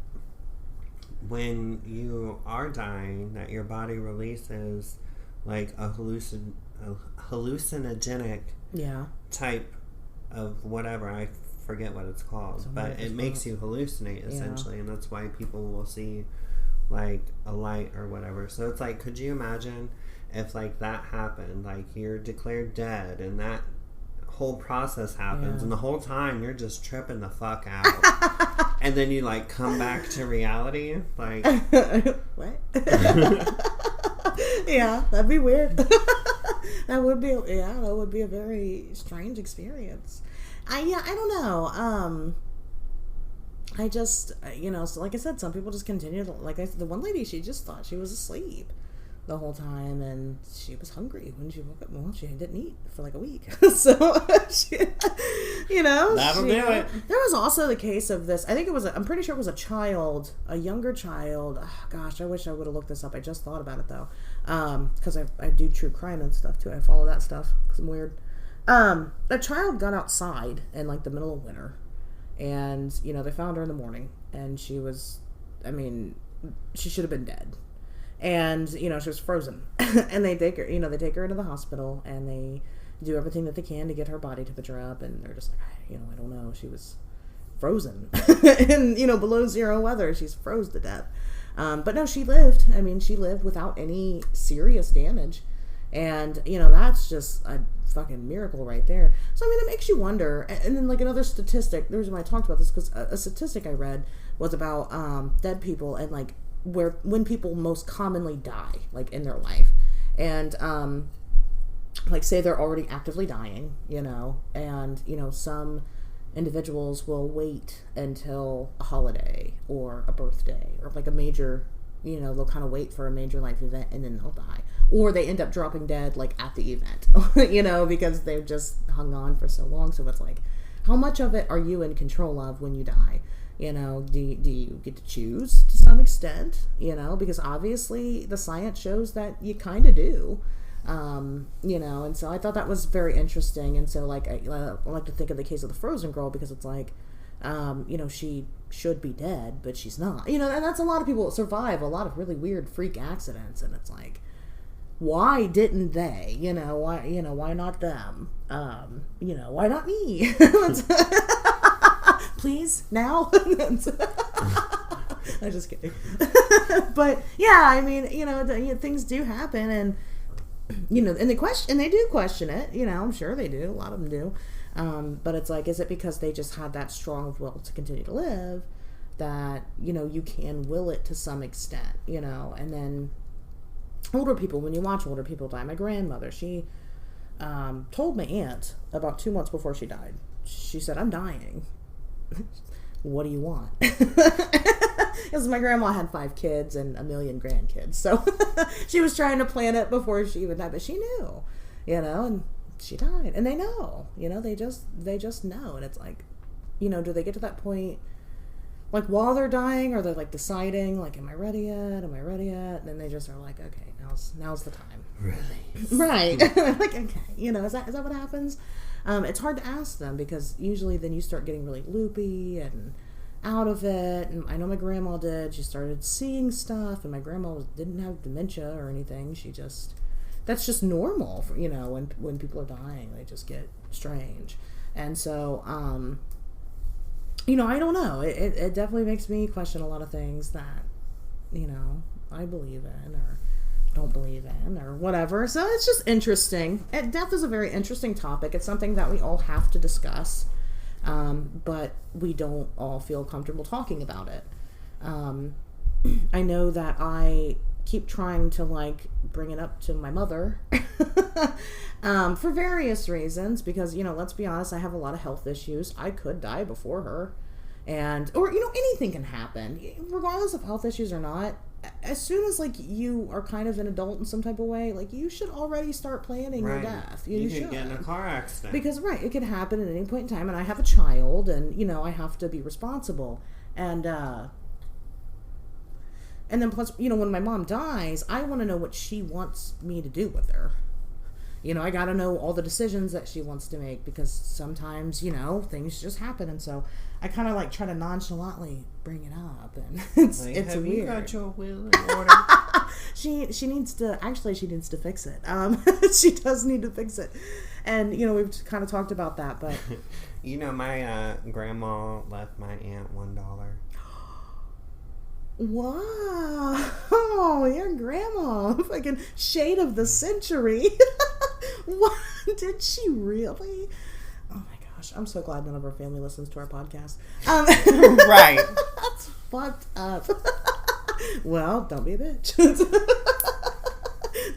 when you are dying, that your body releases like a hallucinogenic type of whatever. I forget what it's called, but it makes you hallucinate essentially, and that's why people will see like a light or whatever. So it's like, could you imagine if like that happened, like you're declared dead and that whole process happens and the whole time you're just tripping the fuck out and then you like come back to reality, like what? Yeah, that'd be weird. that would be a very strange experience. I don't know. I just, so like I said, some people just continue to, like the one lady, she just thought she was asleep the whole time, and she was hungry when she woke up. Well, she didn't eat for like a week. So, that'll do it. There was also the case of this, I think it was, I'm pretty sure it was a younger child. Oh, gosh, I wish I would have looked this up. I just thought about it though. Because I do true crime and stuff too. I follow that stuff because I'm weird. A child got outside in like the middle of winter, and, they found her in the morning, and she was, she should have been dead. And, she was frozen. And they take her, they take her into the hospital, and they do everything that they can to get her body temperature up, and they're just like, I don't know, she was frozen. And, below zero weather, she's froze to death. But no, she lived. She lived without any serious damage. And, that's just a fucking miracle right there. So, it makes you wonder. And then, like, another statistic, the reason why I talked about this, because a statistic I read was about dead people and, like, when people most commonly die, like, in their life. And, like, say they're already actively dying, and, some individuals will wait until a holiday or a birthday or, like, a major, they'll kind of wait for a major life event and then they'll die. Or they end up dropping dead, like, at the event, because they've just hung on for so long. So it's like, how much of it are you in control of when you die? Do you get to choose to some extent? Because obviously the science shows that you kind of do. And so I thought that was very interesting. And so, like, I like to think of the case of the frozen girl, because it's like, she should be dead, but she's not. And that's a lot of people survive a lot of really weird freak accidents, and it's like, why didn't they? Why not them? Why not me? Please, now? I'm just kidding. But yeah, things do happen, and and they do question it. I'm sure they do. A lot of them do. But it's like, is it because they just had that strong of will to continue to live that you can will it to some extent? And then older people, when you watch older people die, my grandmother, she told my aunt about 2 months before she died. She said, "I'm dying. What do you want?" Because my grandma had 5 kids and a million grandkids, so she was trying to plan it before she even died. But she knew, and she died, and they know, they just know. And it's like, do they get to that point, like, while they're dying, or they're like deciding, like, am I ready yet? And then they just are like, okay, now's the time. Really? Right. Like, okay, is that what happens? It's hard to ask them, because usually then you start getting really loopy and out of it. And I know my grandma did. She started seeing stuff, and my grandma didn't have dementia or anything. That's just normal for, when people are dying, they just get strange. And so, I don't know. It definitely makes me question a lot of things that, I believe in or don't believe in or whatever. So it's just interesting. Death is a very interesting topic. It's something that we all have to discuss, but we don't all feel comfortable talking about it. I know that I keep trying to bring it up to my mother for various reasons because, let's be honest, I have a lot of health issues. I could die before her or anything can happen regardless of health issues or not. As soon as you are kind of an adult in some type of way, you should already start planning your death. You should get in a car accident because it could happen at any point in time, and I have a child, and I have to be responsible, and then plus when my mom dies, I want to know what she wants me to do with her. I got to know all the decisions that she wants to make because sometimes things just happen, and so I kind of try to nonchalantly bring it up, and it's have weird. You got your will in order? She needs to fix it. She does need to fix it, and we've kind of talked about that, but my grandma left my aunt $1. Wow, your grandma, fucking shade of the century. What did she really? Oh my gosh, I'm so glad none of our family listens to our podcast. Right. That's fucked up. Well, don't be a bitch.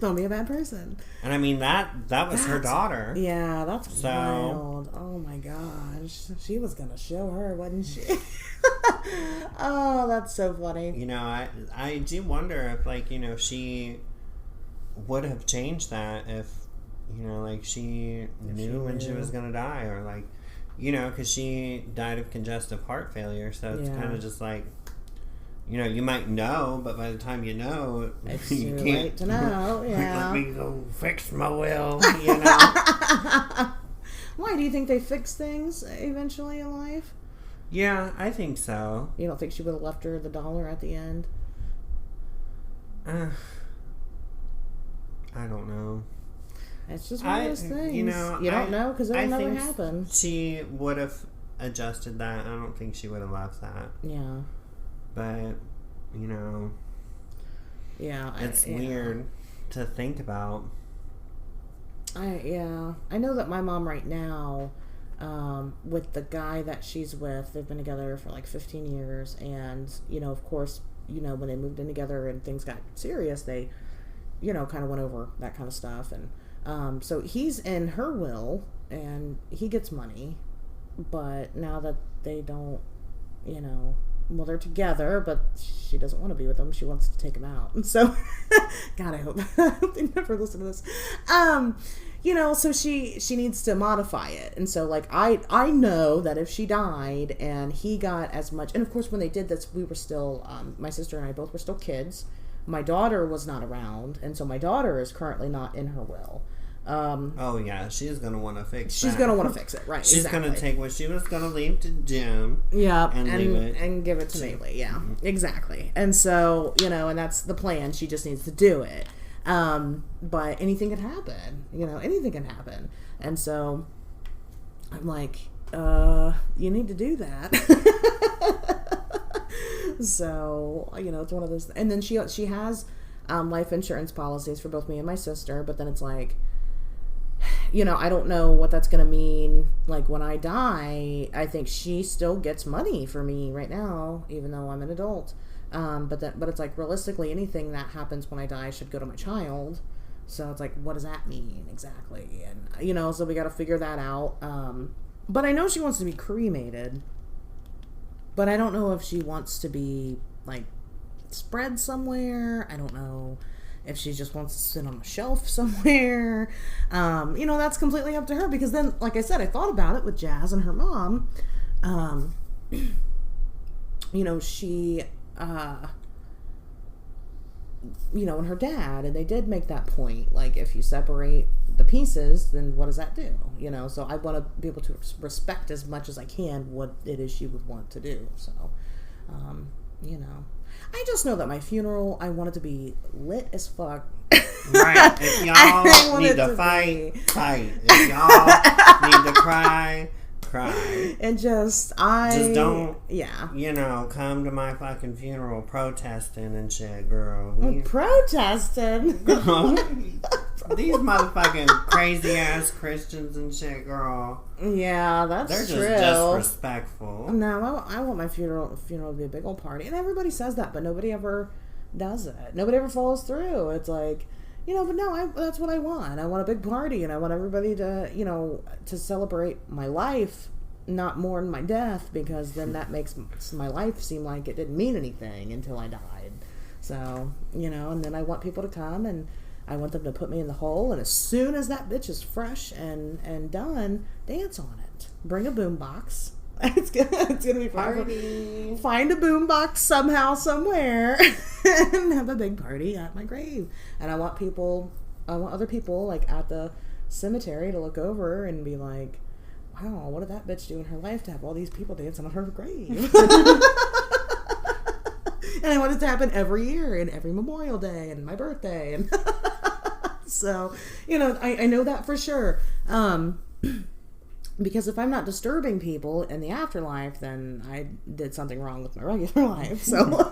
Don't be a bad person. And I mean that was her daughter. Yeah, that's wild. Oh my gosh. She was gonna show her, wasn't she? Oh, that's so funny. I do wonder if she would have changed that if she knew when she was gonna die, or because she died of congestive heart failure, so it's kind of just you might know, but by the time you know, it's you too can't late to know. Yeah. Let me go fix my will. Why do you think they fix things eventually in life? Yeah, I think so. You don't think she would have left her the $1 at the end? I don't know. It's just one of those things. You don't know because it'll never happen. She would have adjusted that. I don't think she would have left that. Yeah. But, yeah, it's weird to think about. I know that my mom right now, with the guy that she's with, they've been together for 15 years, and, of course, when they moved in together and things got serious, they, kind of went over that kind of stuff, and, so he's in her will, and he gets money, but now that they don't, well, they're together, but she doesn't want to be with him. She wants to take him out. And so, God, I hope they never listen to this. So she needs to modify it. And so, I know that if she died and he got as much, and of course, when they did this, we were still, my sister and I both were still kids. My daughter was not around, and so my daughter is currently not in her will. Oh yeah, she's gonna want to fix. She's gonna want to fix it, right? She's gonna take what she was gonna leave to Jim. Yeah, and leave it and give it to Maylee. Yeah, exactly. And so and that's the plan. She just needs to do it. But anything can happen. Anything can happen. And so I'm you need to do that. So it's one of those. And then she has life insurance policies for both me and my sister. But then it's I don't know what that's going to mean. When I die, I think she still gets money for me right now, even though I'm an adult. But it's realistically, anything that happens when I die should go to my child. So it's what does that mean exactly? And, so we got to figure that out. But I know she wants to be cremated, but I don't know if she wants to be spread somewhere. I don't know if she just wants to sit on a shelf somewhere. That's completely up to her, because then, like I said, I thought about it with Jazz and her mom. She, and her dad, and they did make that point, if you separate the pieces, then what does that do? So I want to be able to respect as much as I can what it is she would want to do. So, I just know that my funeral, I want it to be lit as fuck. Right. If y'all need to fight. If y'all need to cry, cry. And just don't, yeah. Come to my fucking funeral protesting and shit, girl. Protesting? These motherfucking crazy ass Christians and shit, girl. Yeah, that's true. They're just disrespectful. No, I want my funeral to be a big old party. And everybody says that, but nobody ever does it. Nobody ever follows through. It's like, but no, that's what I want. I want a big party, and I want everybody to, to celebrate my life, not mourn my death, because then that makes my life seem like it didn't mean anything until I died. So, and then I want people to come, and I want them to put me in the hole, and as soon as that bitch is fresh and done, dance on it. Bring a boombox. It's gonna be fun. Find a boombox somehow, somewhere, and have a big party at my grave. And I want other people like at the cemetery to look over and be like, "Wow, what did that bitch do in her life to have all these people dancing on her grave?" And I want it to happen every year, and every Memorial Day, and my birthday, and so I know that for sure. Because if I'm not disturbing people in the afterlife, then I did something wrong with my regular life. So,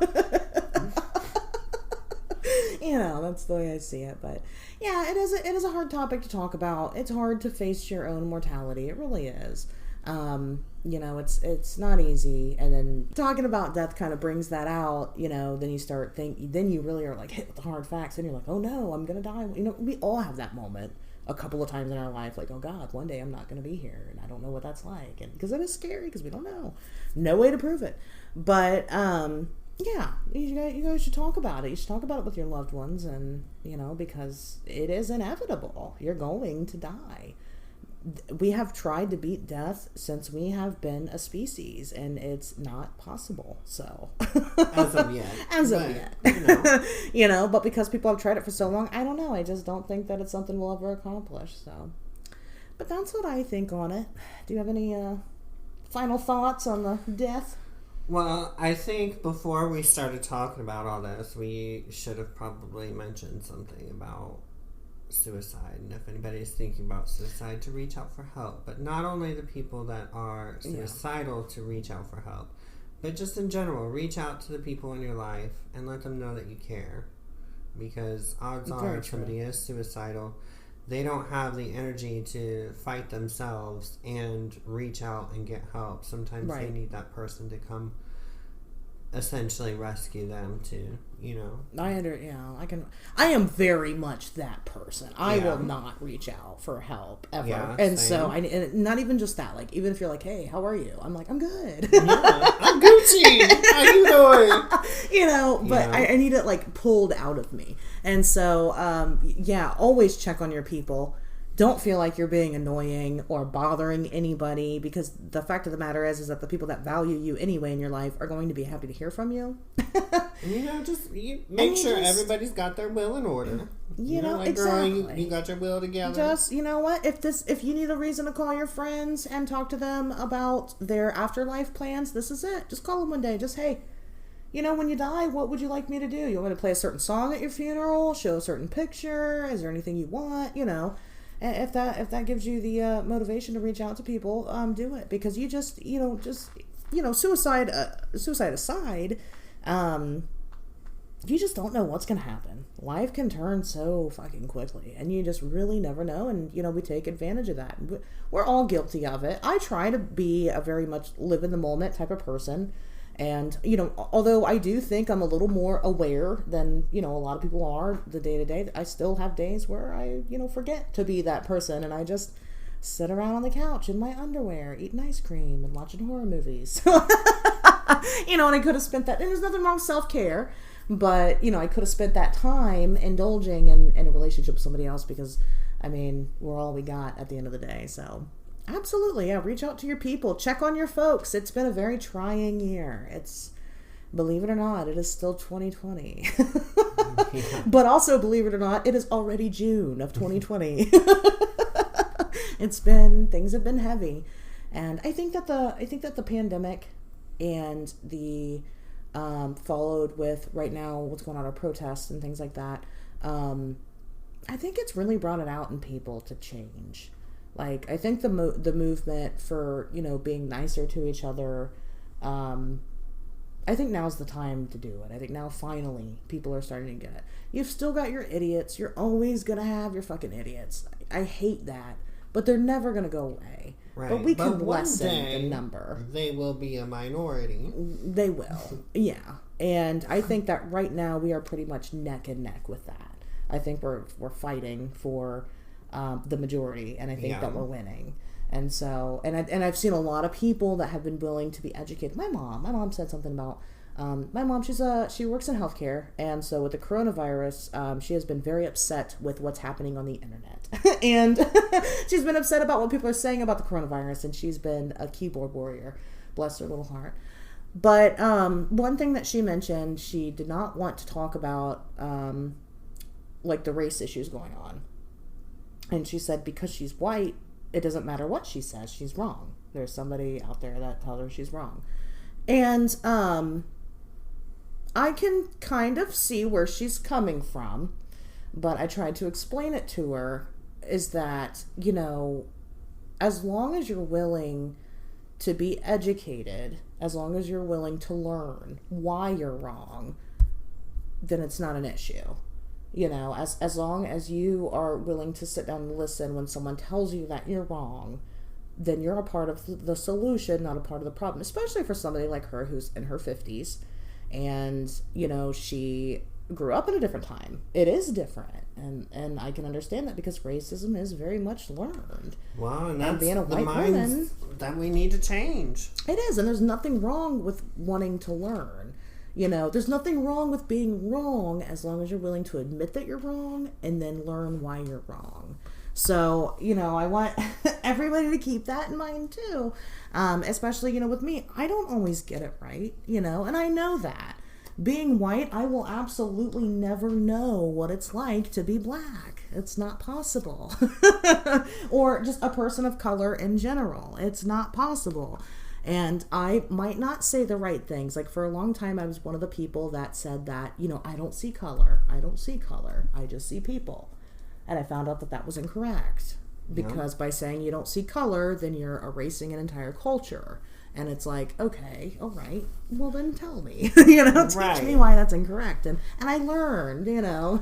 that's the way I see it. But yeah, it is a hard topic to talk about. It's hard to face your own mortality. It really is. It's not easy. And then talking about death kind of brings that out. Then you really are like hit with the hard facts, and you're like, oh no, I'm gonna die. We all have that moment a couple of times in our life, like, oh God, one day I'm not going to be here, and I don't know what that's like, and because it is scary, because we don't know, no way to prove it, but yeah, you guys should talk about it. You should talk about it with your loved ones, and because it is inevitable. You're going to die. We have tried to beat death since we have been a species, and it's not possible. So, as of yet, but because people have tried it for so long, I don't know. I just don't think that it's something we'll ever accomplish. So, but that's what I think on it. Do you have any final thoughts on the death? Well, I think before we started talking about all this, we should have probably mentioned something about suicide, and if anybody is thinking about suicide, to reach out for help. But not only the people that are suicidal to reach out for help, but just in general, reach out to the people in your life and let them know that you care, because odds are if somebody is suicidal, they don't have the energy to fight themselves and reach out and get help. Sometimes they need that person to come essentially rescue them too, I am very much that person. I will not reach out for help ever. Yeah, and same. So and not even just that, like, even if you're like, hey, how are you? I'm like, I'm good. Yeah, I'm Gucci. How you doing? But I need it like pulled out of me. And so, always check on your people. Don't feel like you're being annoying or bothering anybody, because the fact of the matter is that the people that value you anyway in your life are going to be happy to hear from you. Just make sure everybody's got their will in order. Exactly. Girl, you got your will together. Just, what? If you need a reason to call your friends and talk to them about their afterlife plans, this is it. Just call them one day. Just, hey, when you die, what would you like me to do? You want me to play a certain song at your funeral? Show a certain picture? Is there anything you want? If that gives you the motivation to reach out to people, do it, because you just suicide aside, you just don't know what's gonna happen. Life can turn so fucking quickly, and you just really never know. And we take advantage of that. We're all guilty of it. I try to be a very much live in the moment type of person. And, although I do think I'm a little more aware than, a lot of people are the day to day, I still have days where I, forget to be that person. And I just sit around on the couch in my underwear, eating ice cream and watching horror movies. And I could have spent that, and there's nothing wrong with self-care, but, I could have spent that time indulging in a relationship with somebody else, because, we're all we got at the end of the day. So absolutely, yeah. Reach out to your people. Check on your folks. It's been a very trying year. Believe it or not, it is still 2020. But also, believe it or not, it is already June of 2020. Things have been heavy. And I think that the pandemic and the followed with right now what's going on, our protests and things like that, I think it's really brought it out in people to change. Like, I think the movement for, you know, being nicer to each other, I think now's the time to do it. I think now finally people are starting to get it. You've still got your idiots. You're always going to have your fucking idiots. I hate that. But they're never going to go away. Right. But we can lessen the number. They will be a minority. They will. Yeah. And I think that right now we are pretty much neck and neck with that. I think we're fighting for the majority, and I think that we're winning. And so, and I've seen a lot of people that have been willing to be educated. My mom said something about, my mom, she works in healthcare, and so with the coronavirus, she has been very upset with what's happening on the internet. And she's been upset about what people are saying about the coronavirus, and she's been a keyboard warrior. Bless her little heart. But one thing that she mentioned, she did not want to talk about, like, the race issues going on. And she said because she's white, it doesn't matter what she says, she's wrong. There's somebody out there that tells her she's wrong. And I can kind of see where she's coming from, but I tried to explain it to her, is that, you know, as long as you're willing to be educated, as long as you're willing to learn why you're wrong, then it's not an issue. You know, as long as you are willing to sit down and listen when someone tells you that you're wrong, then you're a part of the solution, not a part of the problem, especially for somebody like her who's in her 50s. And, you know, she grew up in a different time. It is different. And I can understand that because racism is very much learned. Wow, and that's being a the white minds woman, that we need to change. It is, and there's nothing wrong with wanting to learn. You know, there's nothing wrong with being wrong as long as you're willing to admit that you're wrong and then learn why you're wrong. So, you know, I want everybody to keep that in mind too. Especially, you know, with me, I don't always get it right, you know, and I know that. Being white, I will absolutely never know what it's like to be black. It's not possible. Or just a person of color in general. It's not possible. And I might not say the right things. Like, for a long time, I was one of the people that said that, you know, I don't see color. I don't see color. I just see people. And I found out that that was incorrect. Because by saying you don't see color, then you're erasing an entire culture. And it's like, okay, all right, well then tell me. You know, teach me why that's incorrect. And I learned, you know.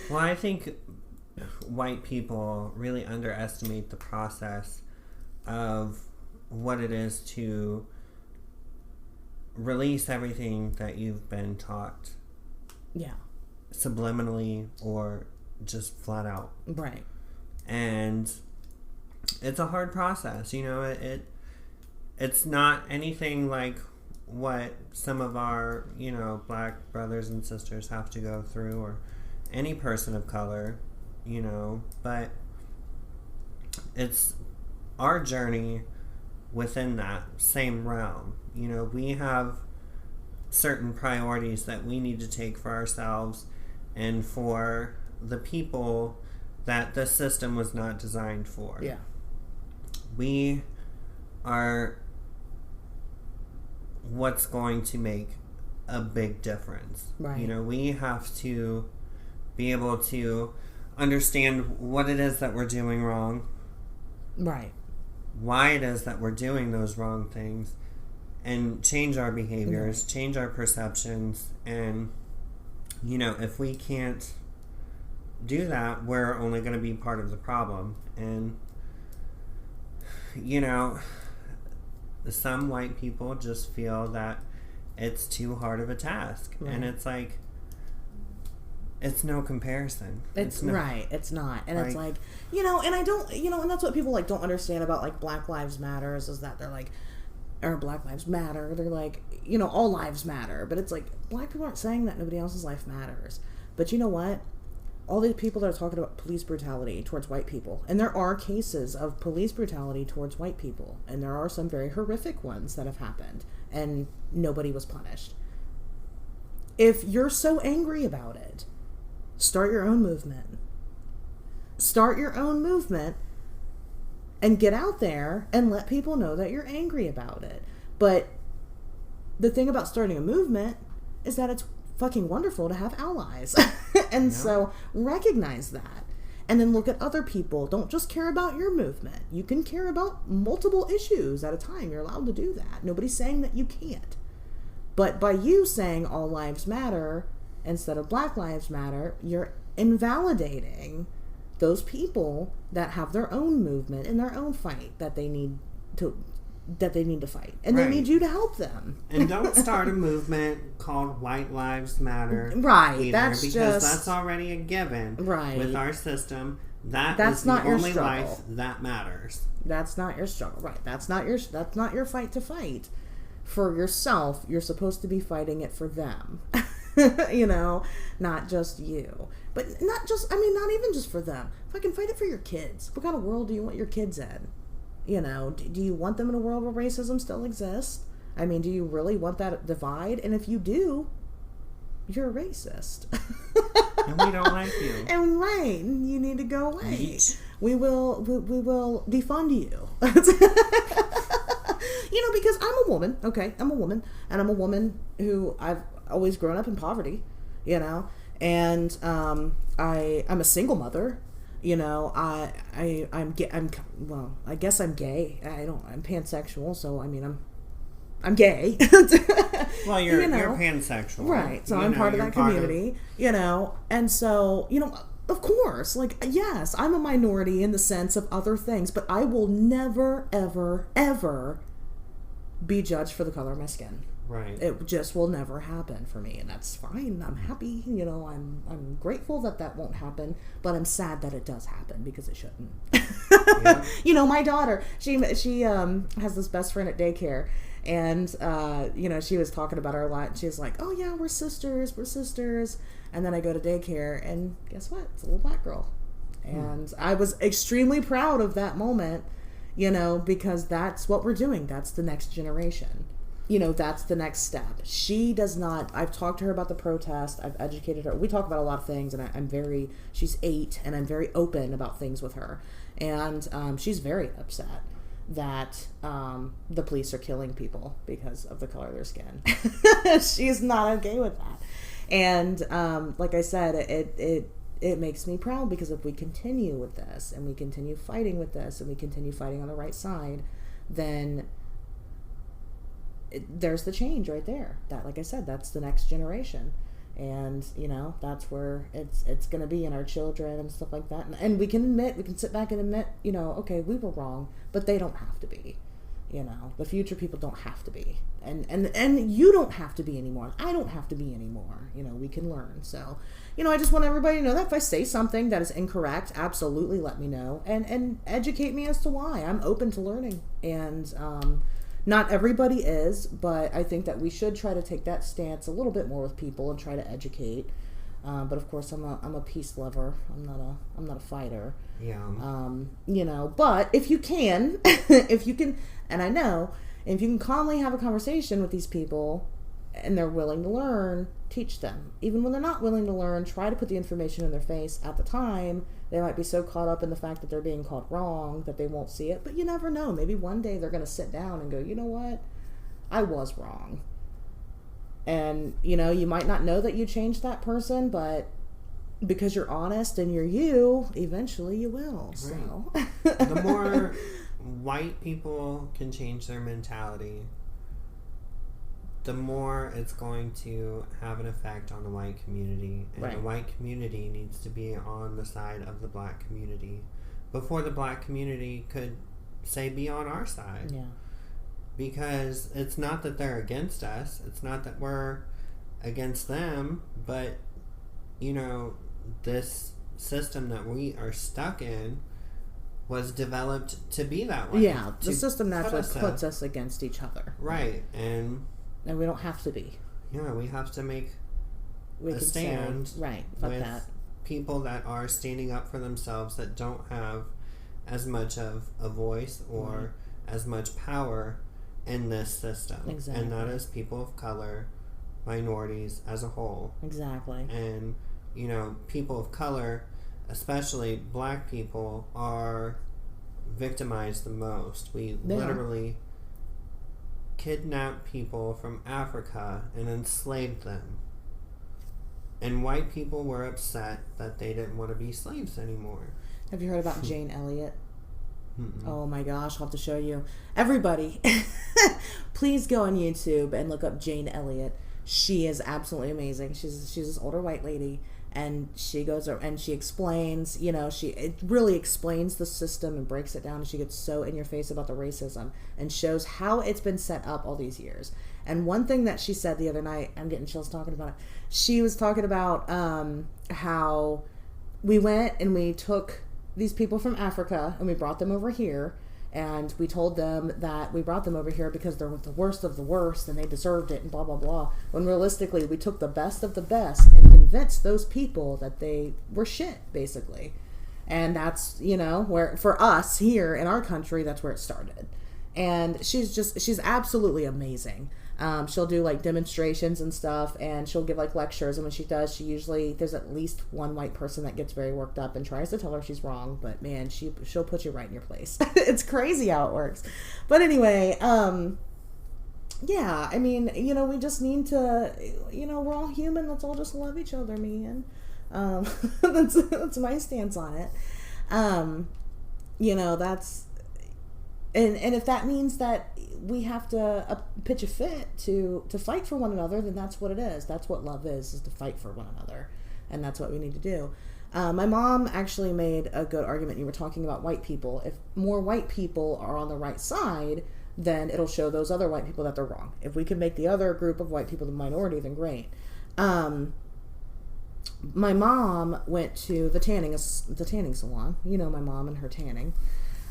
Well, I think white people really underestimate the process of what it is to release everything that you've been taught. Yeah. Subliminally or just flat out. Right. And it's a hard process, you know, it's not anything like what some of our, you know, black brothers and sisters have to go through, or any person of color, you know, but it's our journey within that same realm. You know, we have certain priorities that we need to take for ourselves and for the people that the system was not designed for. Yeah. We are what's going to make a big difference. Right. You know, we have to be able to understand what it is that we're doing wrong. Right. Why it is that we're doing those wrong things, and change our behaviors, change our perceptions. And, you know, if we can't do that, we're only going to be part of the problem. And, you know, some white people just feel that it's too hard of a task. Right. And it's like, it's no comparison. It's right. It's not. And like, it's like, you know, and I don't, you know, and that's what people like don't understand about like Black Lives Matters, is that they're like, or Black Lives Matter, they're like, you know, all lives matter. But it's like, black people aren't saying that nobody else's life matters. But you know what? All these people that are talking about police brutality towards white people, and there are cases of police brutality towards white people, and there are some very horrific ones that have happened, and nobody was punished. If you're so angry about it, start your own movement. Start your own movement and get out there and let people know that you're angry about it. But the thing about starting a movement is that it's fucking wonderful to have allies. And so recognize that. And then look at other people. Don't just care about your movement. You can care about multiple issues at a time. You're allowed to do that. Nobody's saying that you can't. But by you saying all lives matter instead of Black Lives Matter, you're invalidating those people that have their own movement and their own fight that they need to fight, and they need you to help them. And don't start a movement called White Lives Matter, right? Either, that's already a given, right? With our system, that's not the only life that matters. That's not your struggle, right? That's not your fight to fight for yourself. You're supposed to be fighting it for them, not just you. But not even just for them. Fucking fight it for your kids. What kind of world do you want your kids in? Do you want them in a world where racism still exists? I mean, do you really want that divide? And if you do, you're a racist. And we don't like you. And right, you need to go away. Yeet. We will defund you. Because I'm a woman, okay? I'm a woman, and I'm a woman who I've always grown up in poverty, and I'm a single mother. I'm gay. I guess I'm gay. I'm pansexual, so I mean, I'm gay. Well, you're pansexual, right? So I'm part of that community, and so of course, yes, I'm a minority in the sense of other things, but I will never, ever, ever be judged for the color of my skin. Right. It just will never happen for me, and that's fine. I'm happy, I'm grateful that won't happen, but I'm sad that it does happen because it shouldn't. Yeah. My daughter, she has this best friend at daycare, and she was talking about her a lot, and she was like, "Oh yeah, we're sisters," and then I go to daycare, and guess what? It's a little black girl, and I was extremely proud of that moment, because that's what we're doing. That's the next generation. That's the next step. She does not, I've talked to her about the protest. I've educated her. We talk about a lot of things, and she's 8, and I'm very open about things with her. And she's very upset that the police are killing people because of the color of their skin. She's not okay with that. And like I said, it makes me proud, because if we continue with this, and we continue fighting with this, and we continue fighting on the right side, then there's the change right there. That, like I said, that's the next generation, and that's where it's going to be in our children and stuff like that. And we can sit back and admit, okay, we were wrong, but they don't have to be. The future people don't have to be, and you don't have to be anymore. I don't have to be anymore. We can learn. So, I just want everybody to know that if I say something that is incorrect, absolutely let me know and educate me as to why. I'm open to learning, and not everybody is, but I think that we should try to take that stance a little bit more with people and try to educate. But of course, I'm a peace lover. I'm not a fighter. Yeah. But if you can, and I know, if you can calmly have a conversation with these people, and they're willing to learn, teach them. Even when they're not willing to learn, try to put the information in their face at the time. They might be so caught up in the fact that they're being called wrong that they won't see it. But you never know. Maybe one day they're going to sit down and go, you know what? I was wrong. And, you might not know that you changed that person, but because you're honest and you're you, eventually you will. So the more white people can change their mentality, the more it's going to have an effect on the white community. And the white community needs to be on the side of the black community before the black community could, say, be on our side. Yeah. Because it's not that they're against us. It's not that we're against them. But, this system that we are stuck in was developed to be that way. Yeah, the system naturally puts us against each other. Right, and we don't have to be. Yeah, we have to make a stand with people that are standing up for themselves, that don't have as much of a voice or as much power in this system. Exactly. And that is people of color, minorities as a whole. Exactly. And, people of color, especially black people, are victimized the most. We literally kidnapped people from Africa and enslaved them. and white people were upset that they didn't want to be slaves anymore. Have you heard about Jane Elliott? Mm-mm. Oh my gosh, I'll have to show you. Everybody, please go on YouTube and look up Jane Elliott. She is absolutely amazing. She's this older white lady, and she goes and she explains, it really explains the system and breaks it down, and she gets so in your face about the racism and shows how it's been set up all these years. And one thing that she said the other night, I'm getting chills talking about it. She was talking about how we went and we took these people from Africa and we brought them over here, and we told them that we brought them over here because they're the worst of the worst and they deserved it and blah blah blah, when realistically we took the best of the best and convinced those people that they were shit, basically. And that's, where for us here in our country, that's where it started. And she's absolutely amazing. She'll do like demonstrations and stuff, and she'll give like lectures, and when she does, there's at least one white person that gets very worked up and tries to tell her she's wrong, but man, she'll put you right in your place. It's crazy how it works. But anyway, yeah, I mean, we just need to, we're all human, let's all just love each other, man. That's my stance on it. That's, and if that means that we have to pitch a fit to fight for one another, then that's what it is. That's what love is to fight for one another. And that's what we need to do. My mom actually made a good argument. You were talking about white people. If more white people are on the right side, then it'll show those other white people that they're wrong. If we can make the other group of white people the minority, then great. My mom went to the tanning salon. My mom and her tanning.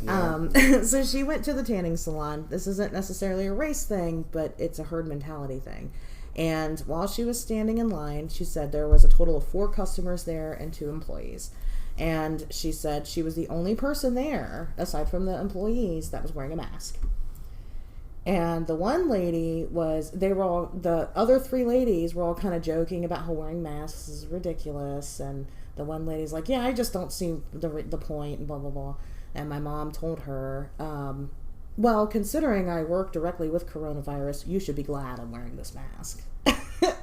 Yeah. So she went to the tanning salon. This isn't necessarily a race thing, but it's a herd mentality thing. And while she was standing in line, she said there was a total of 4 customers there and 2 employees. And she said she was the only person there, aside from the employees, that was wearing a mask. And the one lady the other 3 ladies were all kind of joking about how wearing masks is ridiculous. And the one lady's like, yeah, I just don't see the point, and blah, blah, blah. And my mom told her, well, considering I work directly with coronavirus, you should be glad I'm wearing this mask.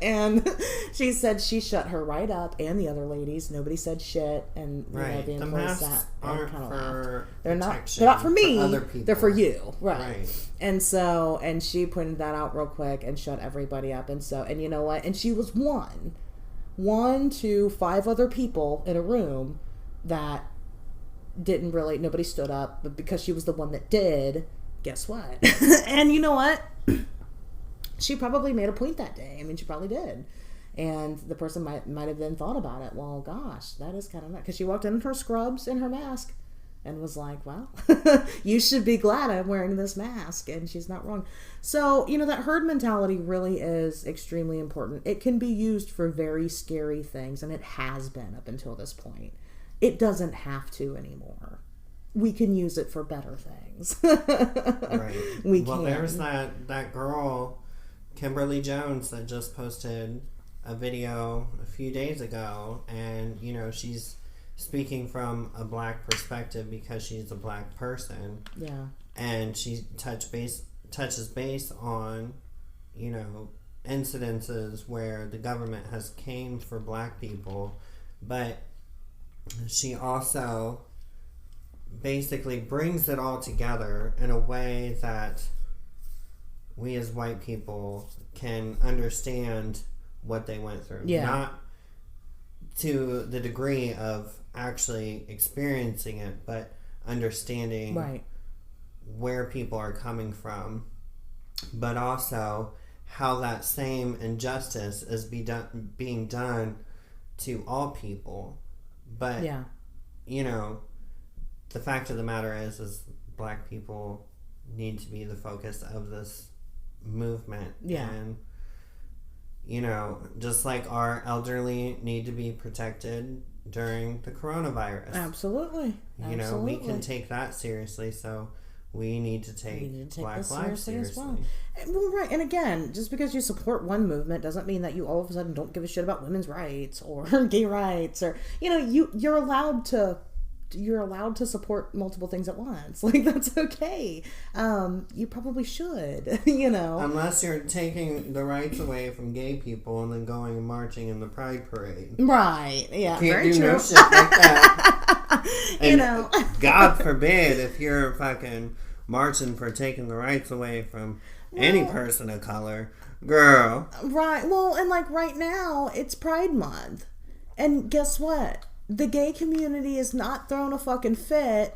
And she said she shut her right up, and the other ladies. Nobody said shit, and right. The employees sat and kind of laughed. They're not for me. For other people. They're for you, right? And she pointed that out real quick and shut everybody up. And you know what? And she was one to 5 other people in a room that nobody stood up, but because she was the one that did, guess what? And you know what? She probably made a point that day. I mean, she probably did. And the person might have then thought about it. Well, gosh, that is kind of nice. Because she walked in her scrubs and her mask and was like, well, you should be glad I'm wearing this mask. And she's not wrong. So, that herd mentality really is extremely important. It can be used for very scary things, and it has been up until this point. It doesn't have to anymore. We can use it for better things. Right. Well, there's that girl, Kimberly Jones, that just posted a video a few days ago, and she's speaking from a black perspective because she's a black person. Yeah. And she touches base on incidences where the government has came for black people, but she also basically brings it all together in a way that we as white people can understand what they went through. Yeah. Not to the degree of actually experiencing it, but understanding where people are coming from, but also how that same injustice is being done to all people. But, the fact of the matter is black people need to be the focus of this movement. Yeah. And, just like our elderly need to be protected during the coronavirus. Absolutely. We can take that seriously, so we need to take Black lives seriously. As well, right. And again, just because you support one movement doesn't mean that you all of a sudden don't give a shit about women's rights or gay rights, or you're allowed to you're allowed to support multiple things at once. Like, that's okay. You probably should, you know. Unless you're taking the rights away from gay people and then going and marching in the Pride Parade. Right. Yeah. Can't very do true. no shit like that. You And know. God forbid if you're fucking marching for taking the rights away from any person of color. Girl. Right. Well, and like right now, it's Pride Month. And guess what? The gay community is not throwing a fucking fit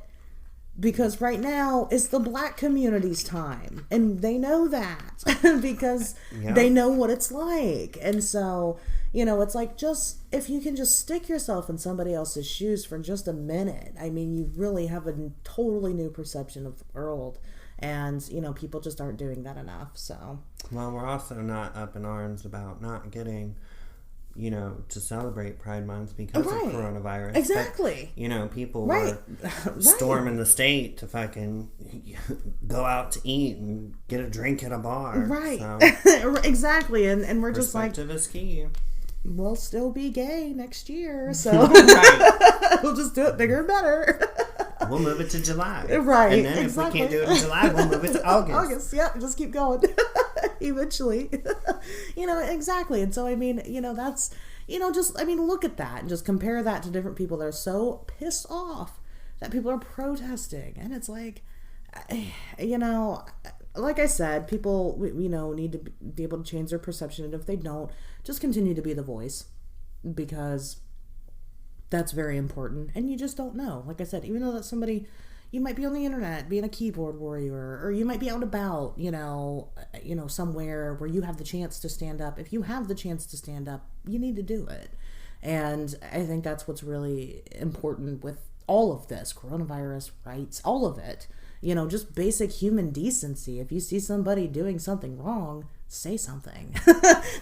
because right now is the black community's time. And they know that because they know what it's like. And so, you know, it's like, just if you can just stick yourself in somebody else's shoes for just a minute, I mean, you really have a totally new perception of the world. And, you know, people just aren't doing that enough. So, well, we're also not up in arms about not getting, you know, to celebrate Pride Month because of coronavirus. Exactly. But, you know, people were storming the state to fucking go out to eat and get a drink at a bar. Right. So, exactly. And we're just like, perspective is key. We'll still be gay next year. So we'll just do it bigger and better. We'll move it to July. Right. And then if we can't do it in July, we'll move it to August. August, yeah. Just keep going. Eventually. You know, exactly. And so, I mean, you know, that's, you know, just, I mean, look at that and just compare that to different people that are so pissed off that people are protesting. And it's like, you know, like I said, people, you know, need to be able to change their perception. And if they don't, just continue to be the voice, because that's very important. And you just don't know. Like I said, even though that's somebody, you might be on the internet being a keyboard warrior, or you might be out about, you know, somewhere where you have the chance to stand up. If you have the chance to stand up, you need to do it. And I think that's what's really important with all of this, coronavirus, rights, all of it. You know, just basic human decency. If you see somebody doing something wrong, say something.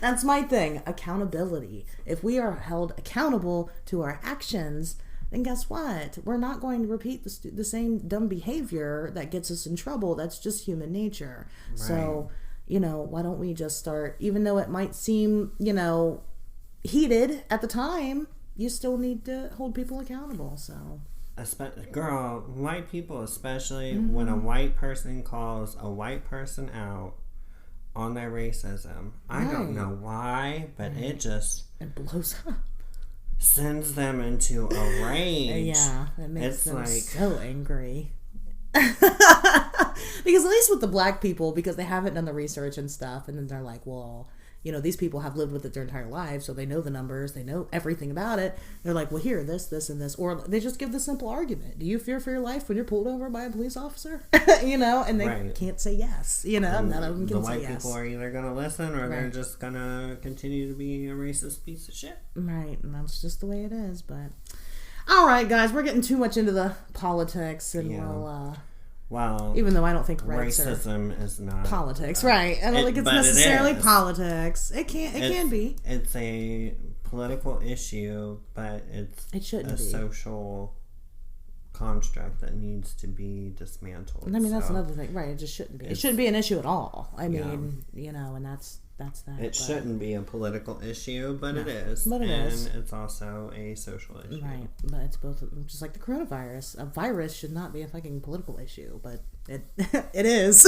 That's my thing. Accountability. If we are held accountable to our actions, then guess what? We're not going to repeat the same dumb behavior that gets us in trouble. That's just human nature. Right. So, you know, why don't we just start, even though it might seem, you know, heated at the time, you still need to hold people accountable. So, girl, white people especially, when a white person calls a white person out on their racism, I don't know why, but it blows up, sends them into a rage. Yeah, it makes them so angry. Because at least with the black people, because they haven't done the research and stuff, and then they're like, well, you know, these people have lived with it their entire lives, so they know the numbers, they know everything about it. They're like, well, here, this, and this. Or they just give the simple argument. Do you fear for your life when you're pulled over by a police officer? You know, and they can't say yes. You know, none of them can say yes. The white people are either going to listen or they're just going to continue to be a racist piece of shit. Right, and that's just the way it is. But, all right, guys, we're getting too much into the politics, and well, even though I don't think racism is not politics, right? I don't think it's necessarily politics. It can be. It's a political issue, but it shouldn't be social construct that needs to be dismantled. I mean, that's another thing, right? It just shouldn't be. It shouldn't be an issue at all. I mean, you know, and that's that. It shouldn't be a political issue, but it is. But it is. And it's also a social issue. Right. But it's both, just like the coronavirus. A virus should not be a fucking political issue, but it it is.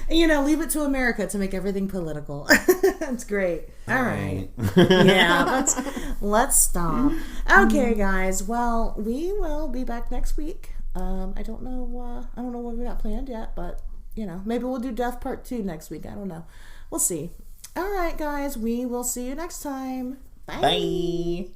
You know, leave it to America to make everything political. It's great. All right. Yeah, let's stop. Okay, guys. Well, we will be back next week. I don't know what we got planned yet, but you know, maybe we'll do Death Part 2 next week. I don't know. We'll see. All right, guys. We will see you next time. Bye. Bye.